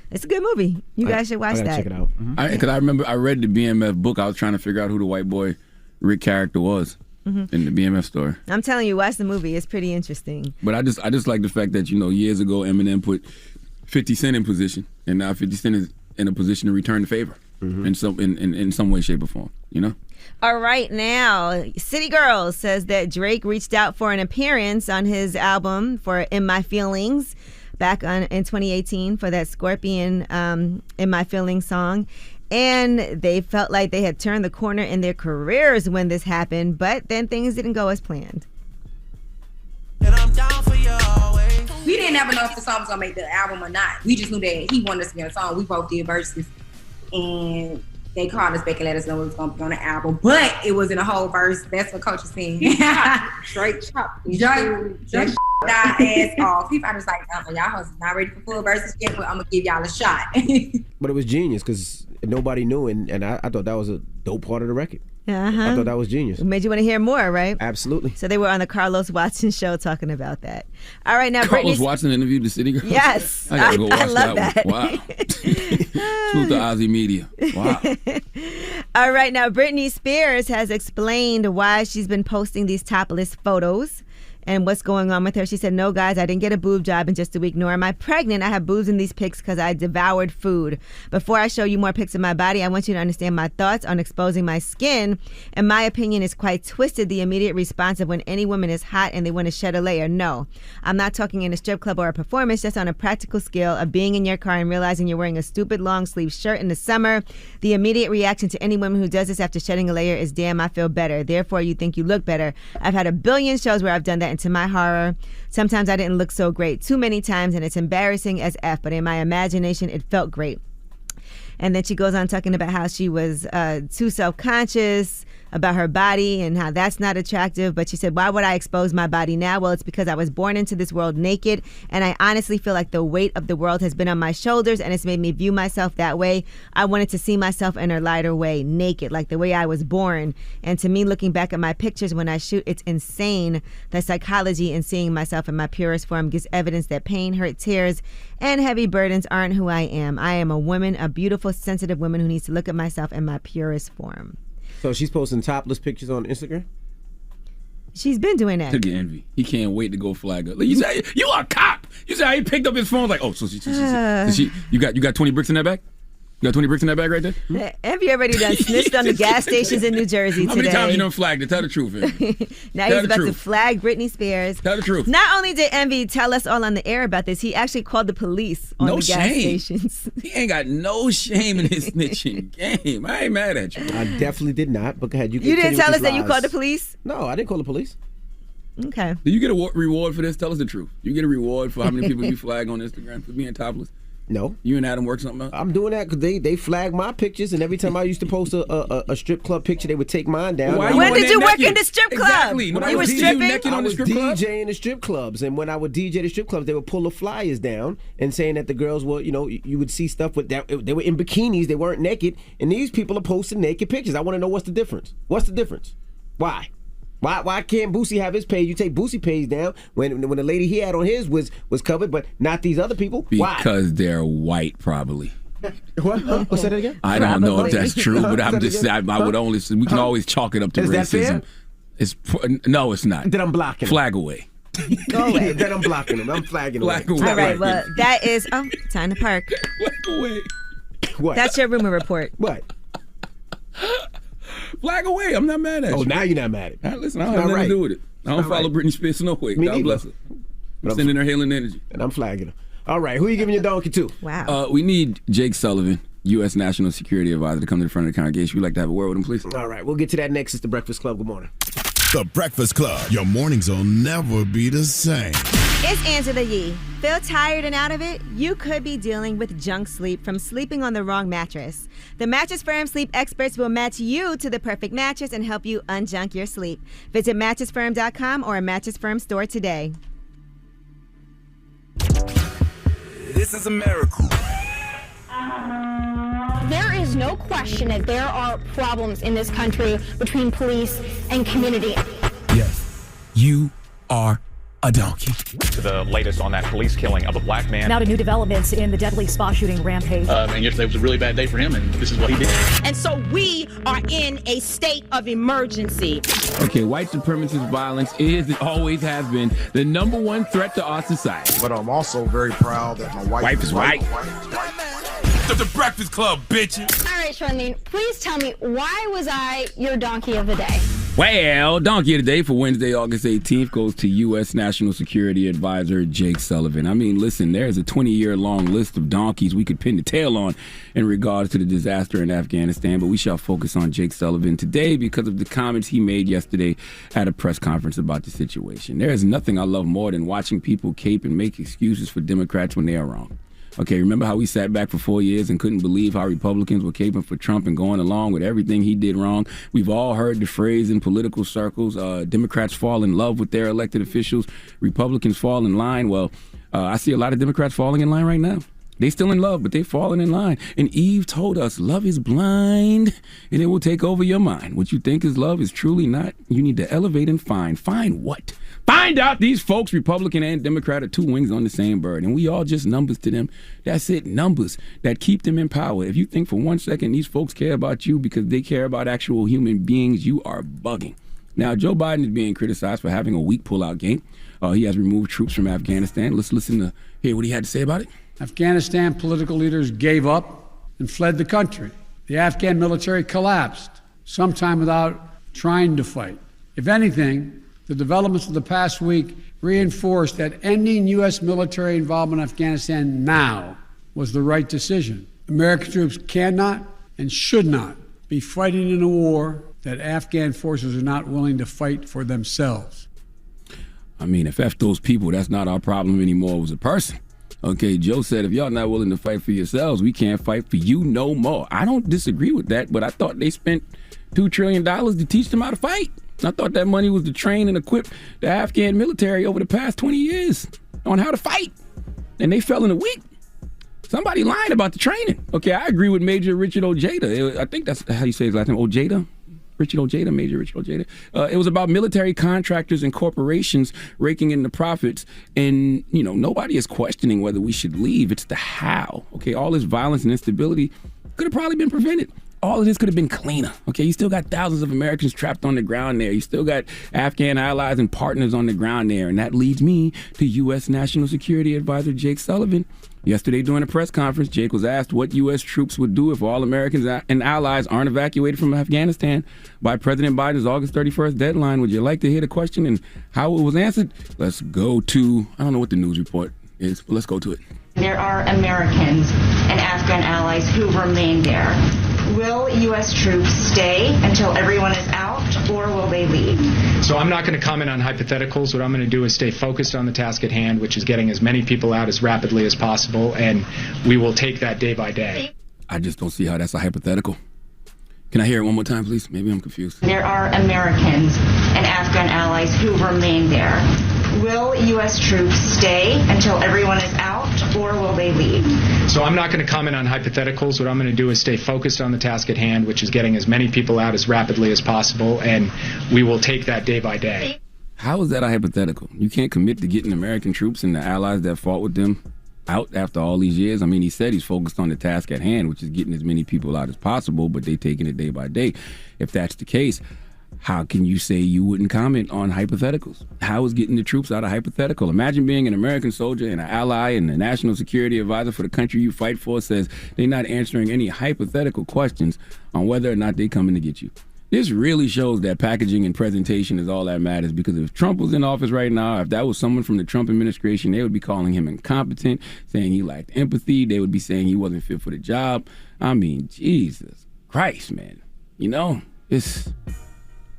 It's a good movie. You guys should watch I gotta that. check it out. Because I remember I read the BMF book. I was trying to figure out who the White Boy Rick character was in the BMF story. I'm telling you, watch the movie. It's pretty interesting. But I just like the fact that, years ago Eminem put 50 Cent in position, and now 50 Cent is in a position to return the favor in some way, shape, or form. All right, now, City Girls says that Drake reached out for an appearance on his album for In My Feelings back in 2018 for that Scorpion In My Feelings song. And they felt like they had turned the corner in their careers when this happened, but then things didn't go as planned. We didn't ever know if the song was gonna make the album or not. We just knew that he wanted us to get a song. We both did verses, and they called us back and let us know it was gonna be on the album. But it wasn't a whole verse. That's what Coach was saying. Straight chop. Drake die ass off. He probably was like, y'all hoes not ready for full verses yet, but I'm gonna give y'all a shot. But it was genius because nobody knew, and I thought that was a dope part of the record. I thought that was genius. It made you want to hear more, right? Absolutely. So they were on the Carlos Watson show talking about that. All right, now Carlos Watson interviewed the City Girls? Yes. I gotta go watch love that one. Wow. Salute to Ozzy Media. Wow. All right, now Britney Spears has explained why she's been posting these topless photos and what's going on with her. She said, "No, guys, I didn't get a boob job in just a week, nor am I pregnant. I have boobs in these pics because I devoured food. Before I show you more pics of my body, I want you to understand my thoughts on exposing my skin. In my opinion, is quite twisted. The immediate response of when any woman is hot and they want to shed a layer. No, I'm not talking in a strip club or a performance, just on a practical scale of being in your car and realizing you're wearing a stupid long sleeve shirt in the summer. The immediate reaction to any woman who does this after shedding a layer is, damn, I feel better. Therefore, you think you look better. I've had a billion shows where I've done that, and to my horror, sometimes I didn't look so great. Too many times, and it's embarrassing as F, but in my imagination, it felt great." And then she goes on talking about how she was too self-conscious about her body and how that's not attractive. But she said, "Why would I expose my body now? Well, it's because I was born into this world naked, and I honestly feel like the weight of the world has been on my shoulders, and it's made me view myself that way. I wanted to see myself in a lighter way, naked, like the way I was born. And to me, looking back at my pictures when I shoot, it's insane. The psychology in seeing myself in my purest form gives evidence that pain, hurt, tears, and heavy burdens aren't who I am. I am a woman, a beautiful, sensitive woman who needs to look at myself in my purest form." So she's posting topless pictures on Instagram? She's been doing that. Look at Envy. He can't wait to go flag her. You say you are a cop. You say he picked up his phone like, oh, so she you got 20 bricks in that bag? You got 20 bricks in that bag right there? Have you already done snitched on the gas stations in New Jersey today? How many times you done flagged it? Tell the truth, Envy. Now he's about to flag Britney Spears. Tell the truth. Not only did Envy tell us all on the air about this, he actually called the police on the gas stations. He ain't got no shame in his snitching game. I ain't mad at you. I definitely did not. But go ahead. You didn't tell us that you called the police? No, I didn't call the police. Okay. Do you get a reward for this? Tell us the truth. You get a reward for how many people you flag on Instagram for being topless? No. You and Adam work something out? I'm doing that because they flag my pictures, and every time I used to post a strip club picture, they would take mine down. When did you work in the strip club? Exactly. You were stripping? I was DJing the strip clubs, and when I would DJ the strip clubs, they would pull the flyers down and saying that the girls were, you would see stuff with that. They were in bikinis, they weren't naked, and these people are posting naked pictures. I want to know what's the difference. What's the difference? Why? Why can't Boosie have his page? You take Boosie page down when the lady he had on his was covered, but not these other people. Why? Because they're white, probably. What? What's that again? I don't know if that's true, but I'm just I would only. We can always chalk it up to Is racism. That fair? No, it's not. Then I'm blocking. Flag away. Go away. Then I'm blocking him. I'm flagging Flag away. away. All right, well, that is time to park. Flag away. What? That's your rumor report. What? Flag away. I'm not mad at you. Oh, now you're not mad at me. Listen, I don't have nothing to do with it. I don't follow Britney Spears no way. Me God neither. bless her. I'm sending her healing energy. And I'm flagging her. All right, who are you giving your donkey to? Wow. We need Jake Sullivan, U.S. National Security Advisor, to come to the front of the congregation. We'd like to have a word with him, please. All right, we'll get to that next. It's The Breakfast Club. Good morning. The Breakfast Club. Your mornings will never be the same. It's Angela Yee. Feel tired and out of it? You could be dealing with junk sleep from sleeping on the wrong mattress. The Mattress Firm sleep experts will match you to the perfect mattress and help you unjunk your sleep. Visit mattressfirm.com or a Mattress Firm store today. This is a miracle. There is no question that there are problems in this country between police and community. Yes, you are a donkey. The latest on that police killing of a black man. Now to new developments in the deadly spa shooting rampage. And yesterday was a really bad day for him, and this is what he did. And so we are in a state of emergency. Okay, white supremacist violence is and always has been the number one threat to our society. But I'm also very proud that my wife is white. The Breakfast Club, bitches. All right, Charlamagne, please tell me, why was I your donkey of the day? Well, Donkey of the Day for Wednesday, August 18th goes to U.S. National Security Advisor Jake Sullivan. I mean, listen, there's a 20-year-long list of donkeys we could pin the tail on in regards to the disaster in Afghanistan, but we shall focus on Jake Sullivan today because of the comments he made yesterday at a press conference about the situation. There is nothing I love more than watching people cape and make excuses for Democrats when they are wrong. Okay, remember how we sat back for 4 years and couldn't believe how Republicans were caping for Trump and going along with everything he did wrong? We've all heard the phrase in political circles, Democrats fall in love with their elected officials, Republicans fall in line. Well, I see a lot of Democrats falling in line right now. They still in love, but they falling in line. And Eve told us, love is blind, and it will take over your mind. What you think is love is truly not. You need to elevate and find. Find what? Find out these folks, Republican and Democrat, are two wings on the same bird, and we all just numbers to them. That's it, numbers that keep them in power. If you think for 1 second these folks care about you because they care about actual human beings, you are bugging. Now, Joe Biden is being criticized for having a weak pullout game. He has removed troops from Afghanistan. Let's listen to hear what he had to say about it. Afghanistan political leaders gave up and fled the country. The Afghan military collapsed, sometime without trying to fight. If anything, the developments of the past week reinforced that ending U.S. military involvement in Afghanistan now was the right decision. American troops cannot and should not be fighting in a war that Afghan forces are not willing to fight for themselves. I mean, if F those people, that's not our problem anymore. It was a person. Okay, Joe said, if y'all not willing to fight for yourselves, we can't fight for you no more. I don't disagree with that, but I thought they spent $2 trillion to teach them how to fight. I thought that money was to train and equip the Afghan military over the past 20 years on how to fight. And they fell in a week. Somebody lying about the training. Okay, I agree with Major Richard Ojeda. I think that's how you say his last name, Ojeda? Richard Ojeda, Major Richard Ojeda. It was about military contractors and corporations raking in the profits. And, you know, nobody is questioning whether we should leave. It's the how. Okay, all this violence and instability could have probably been prevented. All of this could have been cleaner. Okay, you still got thousands of Americans trapped on the ground there. You still got Afghan allies and partners on the ground there. And that leads me to U.S. National Security Advisor Jake Sullivan. Yesterday during a press conference, Jake was asked what U.S. troops would do if all Americans and allies aren't evacuated from Afghanistan by President Biden's August 31st deadline. Would you like to hear the question and how it was answered? Let's go to, I don't know what the news report is, but let's go to it. There are Americans and Afghan allies who remain there. Will U.S. troops stay until everyone is out, or will they leave? So I'm not going to comment on hypotheticals. What I'm going to do is stay focused on the task at hand, which is getting as many people out as rapidly as possible, and we will take that day by day. I just don't see how that's a hypothetical. Can I hear it one more time, please? Maybe I'm confused. There are Americans and Afghan allies who remain there. Will U.S. troops stay until everyone is out, or will they leave? So I'm not going to comment on hypotheticals. What I'm going to do is stay focused on the task at hand, which is getting as many people out as rapidly as possible, and we will take that day by day. How is that a hypothetical? You can't commit to getting American troops and the allies that fought with them out after all these years? I mean, he said he's focused on the task at hand, which is getting as many people out as possible, but they taking it day by day. If that's the case, how can you say you wouldn't comment on hypotheticals? How is getting the troops out a hypothetical? Imagine being an American soldier and an ally and the national security advisor for the country you fight for says they're not answering any hypothetical questions on whether or not they're coming to get you. This really shows that packaging and presentation is all that matters, because if Trump was in office right now, if that was someone from the Trump administration, they would be calling him incompetent, saying he lacked empathy. They would be saying he wasn't fit for the job. I mean, Jesus Christ, man. You know,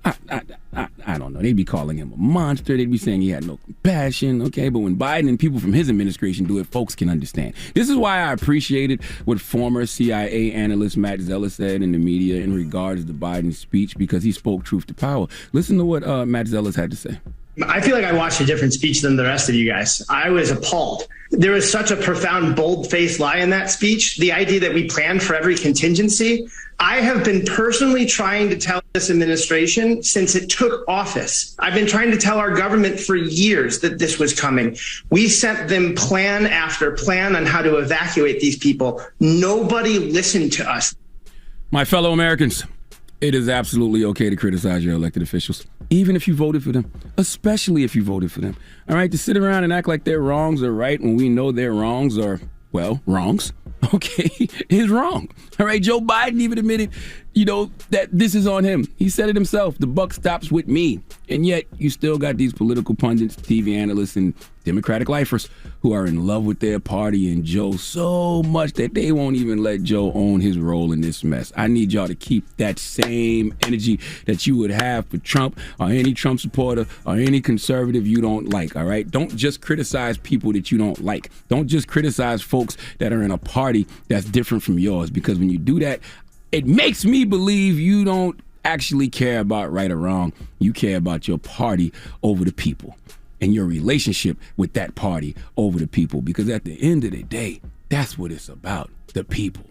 I don't know. They'd be calling him a monster. They'd be saying he had no compassion. Okay, but when Biden and people from his administration do it, folks can understand. This is why I appreciated what former CIA analyst Matt Zeller said in the media in regards to Biden's speech, because he spoke truth to power. Listen to what Matt Zeller's had to say. I feel like I watched a different speech than the rest of you guys. I was appalled. There was such a profound, bold-faced lie in that speech. The idea that we planned for every contingency. I have been personally trying to tell this administration since it took office. I've been trying to tell our government for years that this was coming. We sent them plan after plan on how to evacuate these people. Nobody listened to us. My fellow Americans, it is absolutely okay to criticize your elected officials, even if you voted for them, especially if you voted for them. All right, to sit around and act like their wrongs are right when we know their wrongs are, well, wrongs, okay, is wrong. All right, Joe Biden even admitted, that this is on him. He said it himself, the buck stops with me. And yet you still got these political pundits, TV analysts, and Democratic lifers who are in love with their party and Joe so much that they won't even let Joe own his role in this mess. I need y'all to keep that same energy that you would have for Trump or any Trump supporter or any conservative you don't like, all right? Don't just criticize people that you don't like. Don't just criticize folks that are in a party that's different from yours, because when you do that, it makes me believe you don't actually care about right or wrong. You care about your party over the people and your relationship with that party over the people. Because at the end of the day, that's what it's about, the people.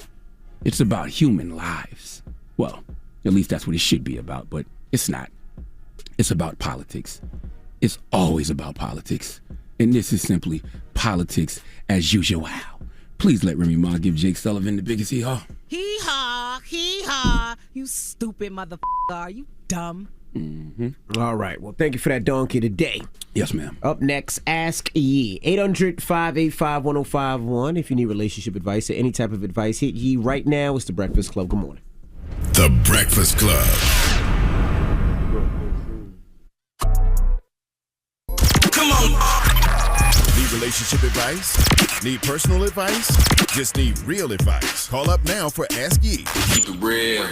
It's about human lives. Well, at least that's what it should be about, but it's not. It's about politics. It's always about politics. And this is simply politics as usual. Please let Remy Ma give Jake Sullivan the biggest hee-haw. Hee-haw, you stupid motherfucker. Are you dumb? Mm-hmm. All right. Well, thank you for that donkey today. Yes, ma'am. Up next, Ask Yee. 800-585-1051. If you need relationship advice or any type of advice, hit Yee right now. It's The Breakfast Club. Good morning. The Breakfast Club. Come on. Need relationship advice? Need personal advice? Just need real advice. Call up now for Ask Yee. Keep it real.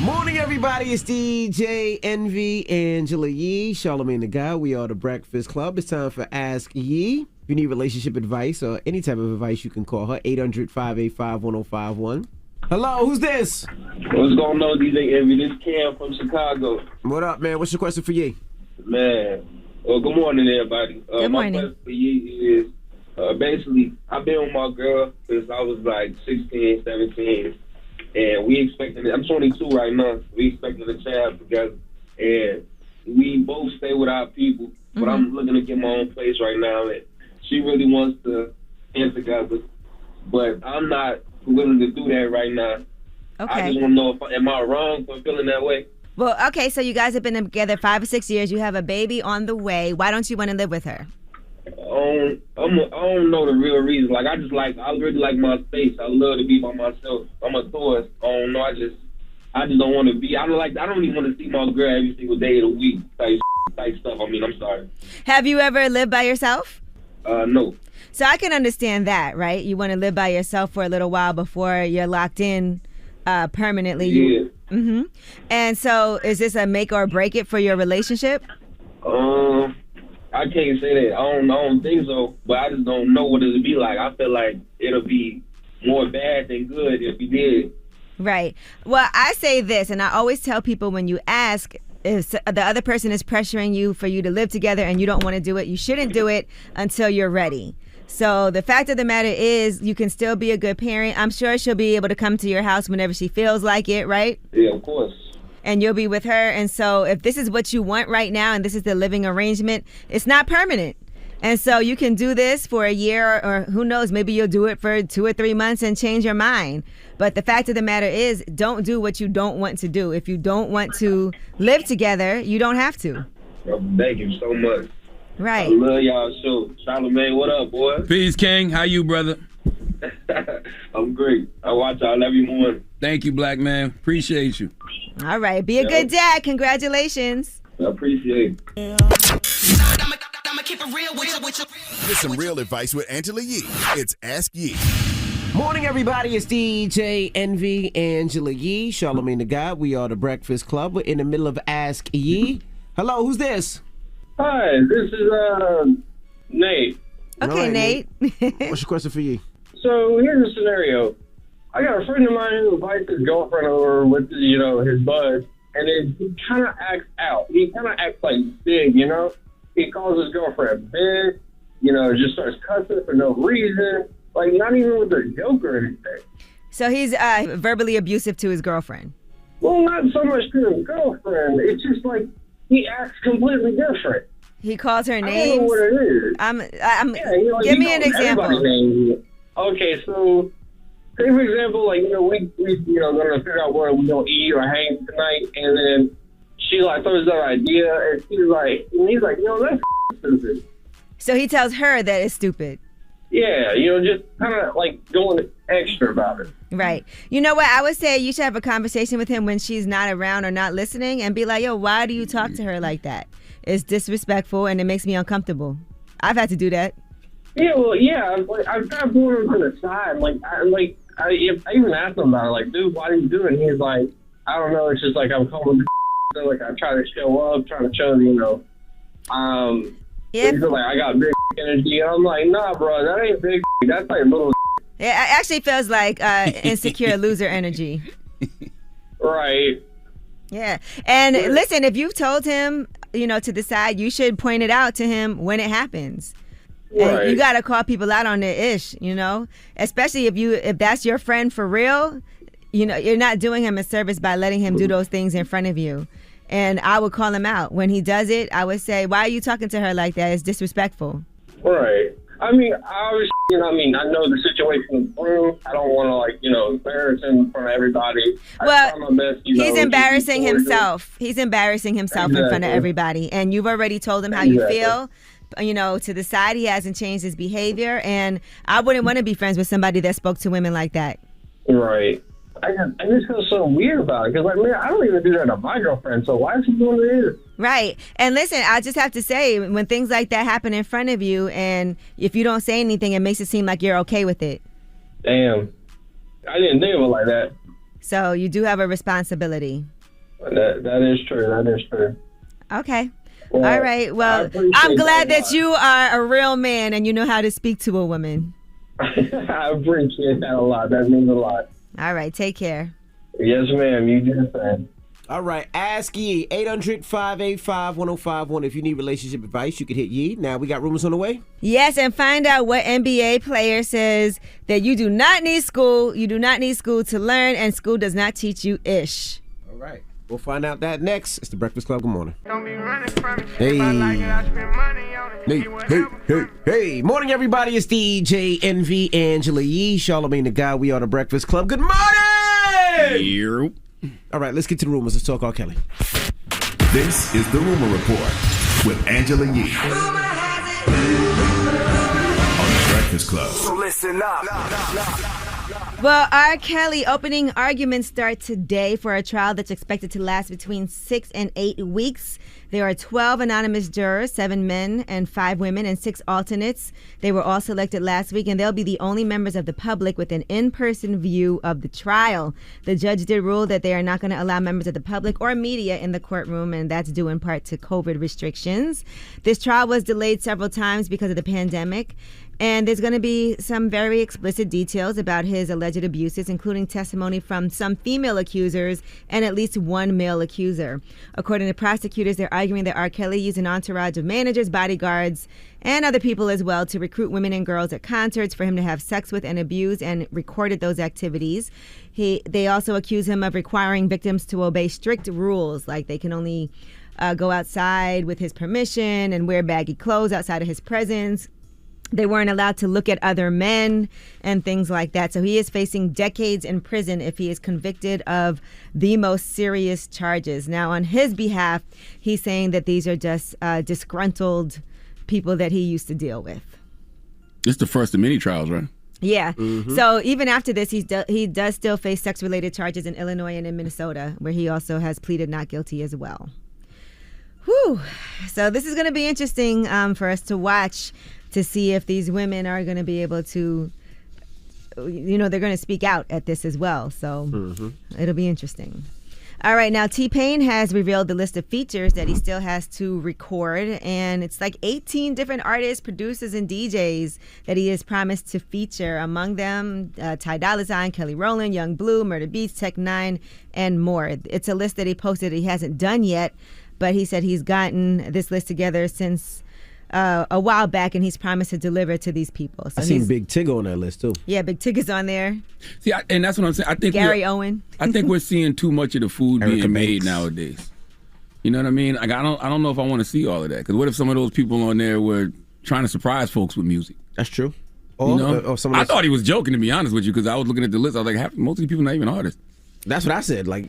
Morning, everybody. It's DJ Envy, Angela Yee, Charlamagne the Guy. We are The Breakfast Club. It's time for Ask Yee. If you need relationship advice or any type of advice, you can call her. 800-585-1051. Hello, who's this? What's going on, DJ Envy? This is Cam from Chicago. What up, man? What's your question for Yee? Man, well, good morning, everybody. Good morning. My question for Yee is, basically, I've been with my girl since I was like 16, 17. And we expecting, I'm 22 right now, we expecting a child together. And we both stay with our people, but I'm looking to get my own place right now. And she really wants to get together, but I'm not willing to do that right now. Okay. I just want to know, am I wrong for feeling that way? Well, okay, so you guys have been together 5 or 6 years. You have a baby on the way. Why don't you want to live with her? I don't know the real reason. Like, I really like my space. I love to be by myself. I'm a tourist. I don't know. I just don't want to be. I don't even want to see my girl every single day of the week type stuff. I mean, I'm sorry. Have you ever lived by yourself? No. So I can understand that, right? You want to live by yourself for a little while before you're locked in permanently. Yeah. Mm-hmm. And so is this a make or break it for your relationship? I can't say that. I don't think so, but I just don't know what it'll be like. I feel like it'll be more bad than good if we did. Right. Well, I say this, and I always tell people when you ask if the other person is pressuring you for you to live together and you don't want to do it, you shouldn't do it until you're ready. So the fact of the matter is you can still be a good parent. I'm sure she'll be able to come to your house whenever she feels like it, right? Yeah, of course. And you'll be with her. And so if this is what you want right now and this is the living arrangement, it's not permanent. And so you can do this for a year or who knows, maybe you'll do it for 2 or 3 months and change your mind. But the fact of the matter is, don't do what you don't want to do. If you don't want to live together, you don't have to. Thank you so much. Right. I love y'all show. Charlamagne, what up, boy? Peace, King. How you, brother? I'm great. I watch y'all every morning. Thank you, black man. Appreciate you. All right. Be a good dad. Congratulations. I appreciate it. I'ma keep it real with you. Get some real advice with Angela Yee. It's Ask Yee. Morning, everybody. It's DJ Envy, Angela Yee, Charlamagne the God. We are the Breakfast Club. We're in the middle of Ask Yee. Hello, who's this? Hi, this is Nate. Okay, All right, Nate. What's your question for Yee? So here's a scenario. I got a friend of mine who invites his girlfriend over with, his bud, and then he kind of acts out. He kind of acts like big, He calls his girlfriend big, just starts cussing for no reason, like not even with a joke or anything. So he's verbally abusive to his girlfriend. Well, not so much to his girlfriend. It's just like he acts completely different. He calls her names. I don't know what it is. Give me an example. Okay, so say for example, we gonna figure out where we gonna eat or hang tonight, and then she throws that idea, and he's like, that's stupid. So he tells her that it's stupid. Yeah, just kind of going extra about it. Right. You know what? I would say you should have a conversation with him when she's not around or not listening, and be like, yo, why do you talk to her like that? It's disrespectful and it makes me uncomfortable. I've had to do that. Yeah, well, yeah. I've kind of pulled him to the side. I even asked him about it. Dude, why are you doing it? He's like, I don't know. It's just I'm calling the I try to show up, trying to show, he's like, I got big energy. And I'm like, nah, bro, that ain't big. That's little. It actually feels like insecure loser energy. Right. Yeah. And listen, if you've told him, to the side, you should point it out to him when it happens. Right. And you got to call people out on their ish, especially if that's your friend for real, you're not doing him a service by letting him do those things in front of you. And I would call him out. When he does it, I would say, why are you talking to her like that? It's disrespectful. Right. I mean, I know the situation is through. I don't want to, embarrass him in front of everybody. Well, I try my best, he's embarrassing himself. He's embarrassing himself in front of everybody. And you've already told him how you feel. To the side, he hasn't changed his behavior. And I wouldn't want to be friends with somebody that spoke to women like that. Right. I just feel so weird about it because, man, I don't even do that to my girlfriend. So why is he doing this? Right. And listen, I just have to say, when things like that happen in front of you, and if you don't say anything, it makes it seem like you're okay with it. Damn. I didn't think of it like that. So you do have a responsibility. That is true. That is true. Okay. Well, all right. Well, I'm glad that you are a real man and you know how to speak to a woman. I appreciate that a lot. That means a lot. All right. Take care. Yes, ma'am. You do the same. All right. Ask Yee. 800-585-1051. If you need relationship advice, you can hit Yee. Now, we got rumors on the way? Yes, and find out what NBA player says that you do not need school. You do not need school to learn, and school does not teach you ish. All right. We'll find out that next. It's the Breakfast Club. Good morning. Hey. Hey. Morning, everybody. It's DJ Envy, Angela Yee, Charlamagne the God. We are the Breakfast Club. Good morning. Yep. All right, let's get to the rumors. Let's talk R. Kelly. This is the Rumor Report with Angela Yee on the Breakfast Club. So listen up. Well, R. Kelly opening arguments start today for a trial that's expected to last between 6 and 8 weeks. There are 12 anonymous jurors, 7 men and 5 women, and 6 alternates. They were all selected last week, and they'll be the only members of the public with an in-person view of the trial. The judge did rule that they are not going to allow members of the public or media in the courtroom, and that's due in part to COVID restrictions. This trial was delayed several times because of the pandemic. And there's going to be some very explicit details about his alleged abuses, including testimony from some female accusers and at least one male accuser. According to prosecutors, they're arguing that R. Kelly used an entourage of managers, bodyguards, and other people as well to recruit women and girls at concerts for him to have sex with and abuse, and recorded those activities. They also accuse him of requiring victims to obey strict rules, like they can only go outside with his permission and wear baggy clothes outside of his presence. They weren't allowed to look at other men and things like that. So he is facing decades in prison if he is convicted of the most serious charges. Now, on his behalf, he's saying that these are just disgruntled people that he used to deal with. It's the first of many trials, right? Yeah. Mm-hmm. So even after this, he does still face sex-related charges in Illinois and in Minnesota, where he also has pleaded not guilty as well. Whew. So this is going to be interesting for us to watch, to see if these women are going to be able to they're going to speak out at this as well. So it'll be interesting. All right, now T-Pain has revealed the list of features that he still has to record, and it's like 18 different artists, producers, and DJs that he has promised to feature. Among them, Ty Dolla $ign, Kelly Rowland, Young Blue, Murder Beats, Tech Nine, and more. It's a list that he posted that he hasn't done yet, but he said he's gotten this list together since a while back, and he's promised to deliver to these people. So I seen Big Tigger on that list too. Yeah, Big Tigger's on there. See, and that's what I'm saying. I think Gary Owen. I think we're seeing too much of the food Erica being made Banks. nowadays. You know what I mean? Like I don't know if I want to see all of that. Because what if some of those people on there were trying to surprise folks with music? That's true. Or I thought he was joking, to be honest with you, because I was looking at the list. I was like, most of these people not even artists. That's what I said. Like,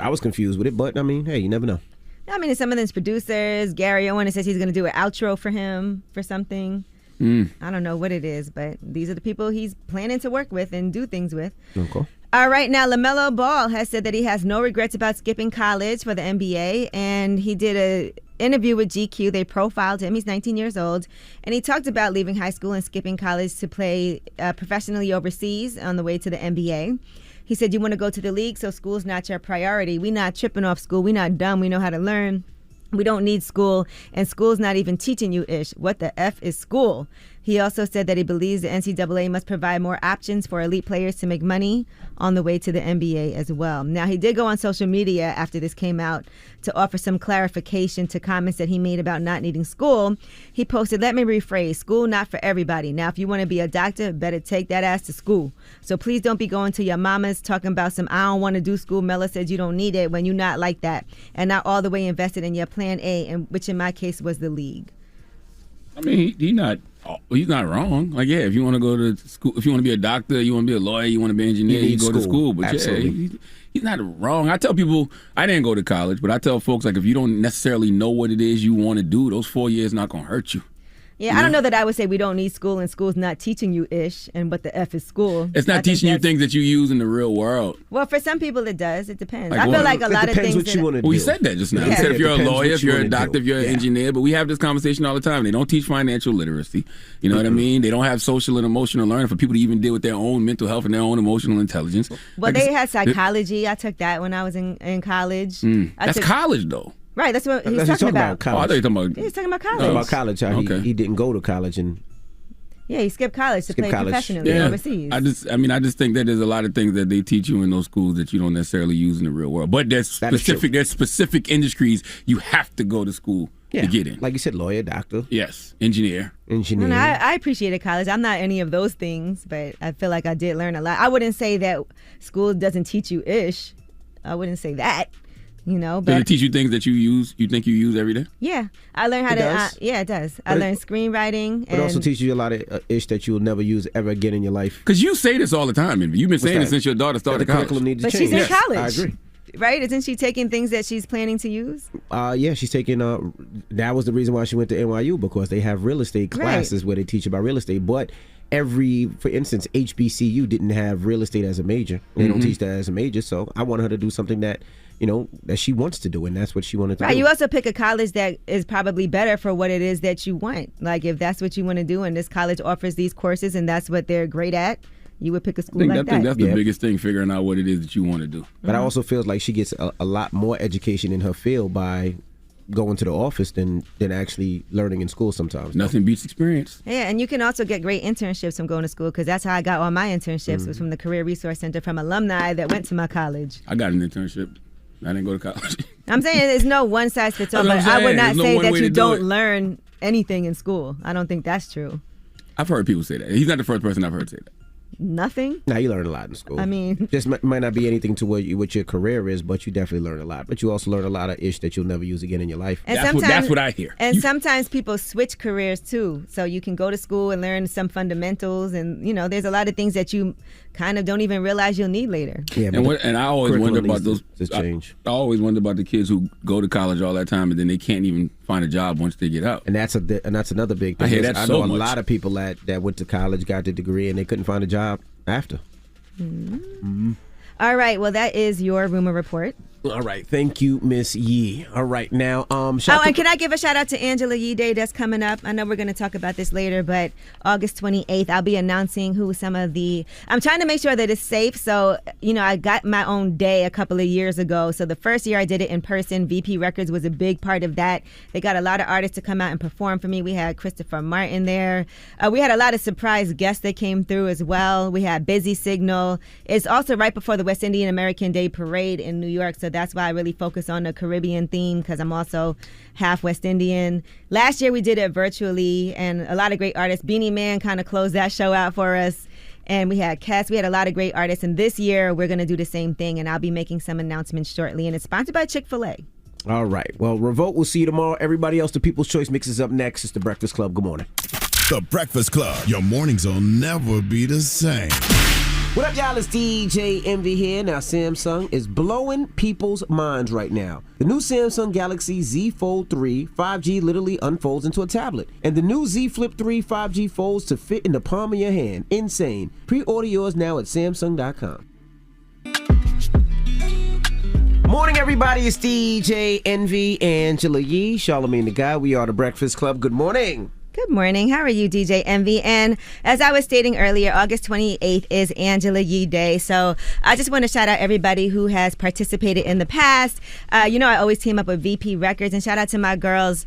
I was confused with it, but I mean, hey, you never know. I mean, some of them's producers. Gary Owen says he's going to do an outro for him for something. I don't know what it is, but these are the people he's planning to work with and do things with. Okay. All right, now LaMelo Ball has said that he has no regrets about skipping college for the NBA, and he did an interview with GQ. They profiled him. He's 19 years old, and he talked about leaving high school and skipping college to play professionally overseas on the way to the NBA. He said, you want to go to the league, so school's not your priority. We not tripping off school. We not dumb. We know how to learn. We don't need school, and school's not even teaching you ish. What the F is school? He also said that he believes the NCAA must provide more options for elite players to make money on the way to the NBA as well. Now, he did go on social media after this came out to offer some clarification to comments that he made about not needing school. He posted, let me rephrase, school not for everybody. Now, if you want to be a doctor, better take that ass to school. So please don't be going to your mamas talking about some, I don't want to do school. Mela said you don't need it when you're not like that and not all the way invested in your plan A, and which in my case was the league. I mean, he's not wrong. Like, yeah, if you want to go to school, if you want to be a doctor, you want to be a lawyer, you want to be an engineer, you go to school. But absolutely. Yeah, he's not wrong. I tell people, I didn't go to college, but I tell folks, like, if you don't necessarily know what it is you want to do, those 4 years not going to hurt you. Yeah, I don't know that I would say we don't need school and school's not teaching you ish and what the F is school. It's not teaching you things that you use in the real world. Well, for some people it does. It depends. Like I feel like a lot of things. What you want to do. We said that just now. We said if you're a lawyer, if you're a doctor, if you're an engineer, but we have this conversation all the time. They don't teach financial literacy. You know what I mean? They don't have social and emotional learning for people to even deal with their own mental health and their own emotional intelligence. Well, like they had psychology. I took that when I was in college. That's college, though. Right, that's what he's talking about. College. Oh, I thought you were talking about. He's talking about college. Talking about college. How he didn't go to college and. Yeah, he skipped college to play professionally overseas. I just think that there's a lot of things that they teach you in those schools that you don't necessarily use in the real world. But there's specific industries you have to go to school to get in. Like you said, lawyer, doctor. Yes, engineer. And I appreciated college. I'm not any of those things, but I feel like I did learn a lot. I wouldn't say that school doesn't teach you ish. I wouldn't say that. You know, but does it teach you things that you think you use every day? Yeah, I learned how to. Yeah, it does. I learned screenwriting. But it also teaches you a lot of ish that you'll never use ever again in your life. Because you say this all the time, and you've been saying it since your daughter started college. But she's in college. I agree. Right? Isn't she taking things that she's planning to use? Yeah, she's taking. That was the reason why she went to NYU, because they have real estate classes where they teach about real estate. But for instance, HBCU didn't have real estate as a major. They don't teach that as a major. So I want her to do something that that she wants to do, and that's what she wanted to do. You also pick a college that is probably better for what it is that you want. Like, if that's what you want to do, and this college offers these courses, and that's what they're great at, you would pick a school like that. I think that's the biggest thing, figuring out what it is that you want to do. But I also feel like she gets a lot more education in her field by going to the office than actually learning in school sometimes. Nothing beats experience. Yeah, and you can also get great internships from going to school, because that's how I got all my internships, was from the Career Resource Center, from alumni that went to my college. I got an internship. I didn't go to college. I'm saying there's no one size fits all, but I would not say that you don't learn anything in school. I don't think that's true. I've heard people say that. He's not the first person I've heard say that. Nothing? No, you learn a lot in school. I mean, just might not be anything to what your career is, but you definitely learn a lot. But you also learn a lot of ish that you'll never use again in your life. And that's what I hear. And sometimes people switch careers too. So you can go to school and learn some fundamentals, and there's a lot of things that you kind of don't even realize you'll need later. Yeah, and I always wonder about those. Change. I always wonder about the kids who go to college all that time and then they can't even find a job once they get out. And that's another big thing. I hear that I know a lot of people that went to college, got the degree, and they couldn't find a job after. All right, well, that is your rumor report. All right, thank you, Miss Yee. All right, now, and can I give a shout out to Angela Yee Day that's coming up? I know we're going to talk about this later, but August 28th, I'll be announcing who some of the. I'm trying to make sure that it's safe. So, I got my own day a couple of years ago. So the first year I did it in person, VP Records was a big part of that. They got a lot of artists to come out and perform for me. We had Christopher Martin there. We had a lot of surprise guests that came through as well. We had Busy Signal. It's also right before the West Indian American Day Parade in New York. So that's why I really focus on the Caribbean theme, because I'm also half West Indian. Last year we did it virtually, and a lot of great artists. Beanie Man kind of closed that show out for us. And we had Cass. We had a lot of great artists. And this year we're going to do the same thing, and I'll be making some announcements shortly. And it's sponsored by Chick-fil-A. All right. Well, Revolt, we'll see you tomorrow. Everybody else, the People's Choice Mix is up next. It's The Breakfast Club. Good morning. The Breakfast Club. Your mornings will never be the same. What up, y'all? It's DJ Envy here. Now, Samsung is blowing people's minds right now. The new Samsung Galaxy Z Fold 3 5G literally unfolds into a tablet. And the new Z Flip 3 5G folds to fit in the palm of your hand. Insane. Pre-order yours now at Samsung.com. Morning, everybody. It's DJ Envy, Angela Yee, Charlamagne the Guy. We are The Breakfast Club. Good morning. Good morning. How are you, DJ Envy? And as I was stating earlier, August 28th is Angela Yee Day. So I just want to shout out everybody who has participated in the past. I always team up with VP Records, and shout out to my girls,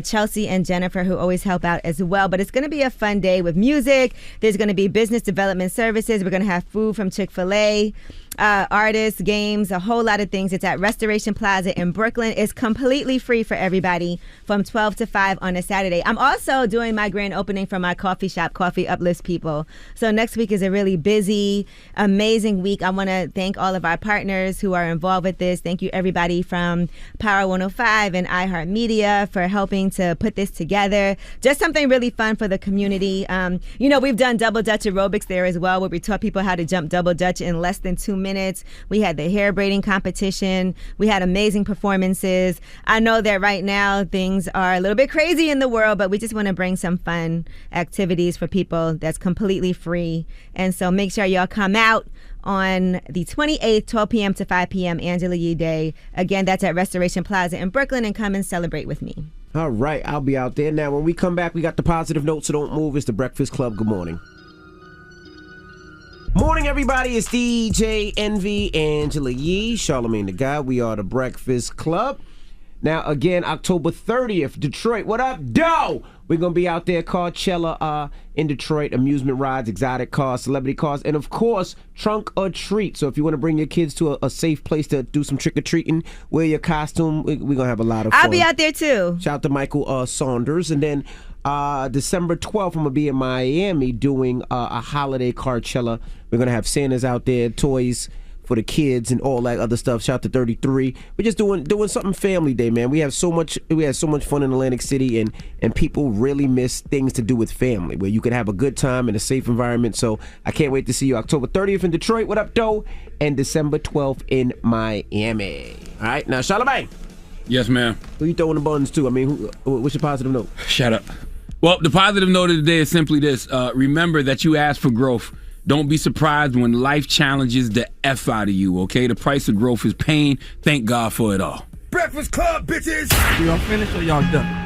Chelsea and Jennifer, who always help out as well. But it's going to be a fun day with music. There's going to be business development services. We're going to have food from Chick-fil-A. Artists, games, a whole lot of things. It's at Restoration Plaza in Brooklyn. It's completely free for everybody from 12 to 5 on a Saturday. I'm also doing my grand opening for my coffee shop, Coffee Uplifts People. So next week is a really busy, amazing week. I want to thank all of our partners who are involved with this. Thank you, everybody from Power 105 and iHeartMedia for helping to put this together. Just something really fun for the community. We've done double Dutch aerobics there as well, where we taught people how to jump double Dutch in less than 2 minutes. We had the hair braiding competition. We had amazing performances. I know that right now things are a little bit crazy in the world, but we just want to bring some fun activities for people that's completely free. And so make sure y'all come out on the 28th, 12 p.m. to 5 p.m., Angela Yee Day. Again, that's at Restoration Plaza in Brooklyn, and come and celebrate with me. All right, I'll be out there. Now, when we come back, we got the positive note, so don't move. It's The Breakfast Club. Good morning. Morning, everybody. It's DJ Envy, Angela Yee, Charlamagne the Guy. We are The Breakfast Club. Now, again, October 30th, Detroit. What up, doe? We're going to be out there, Coachella in Detroit, amusement rides, exotic cars, celebrity cars, and, of course, trunk or treat. So if you want to bring your kids to a safe place to do some trick-or-treating, wear your costume, we're going to have a lot of fun. I'll be out there, too. Shout out to Michael Saunders. And then December 12th, I'm going to be in Miami doing a holiday Coachella. We're going to have Santas out there, toys for the kids and all that other stuff. Shout out to 33. We're just doing something family day, man. We had so much fun in Atlantic City, and people really miss things to do with family, where you can have a good time in a safe environment. So I can't wait to see you October 30th in Detroit. What up, doe? And December 12th in Miami. All right, now Charlamagne. Yes, ma'am. Who you throwing the buns to? I mean, what's your positive note? Shut up. Well, the positive note of the day is simply this. Remember that you asked for growth. Don't be surprised when life challenges the F out of you, okay? The price of growth is pain. Thank God for it all. Breakfast Club, bitches! Y'all finished or y'all done?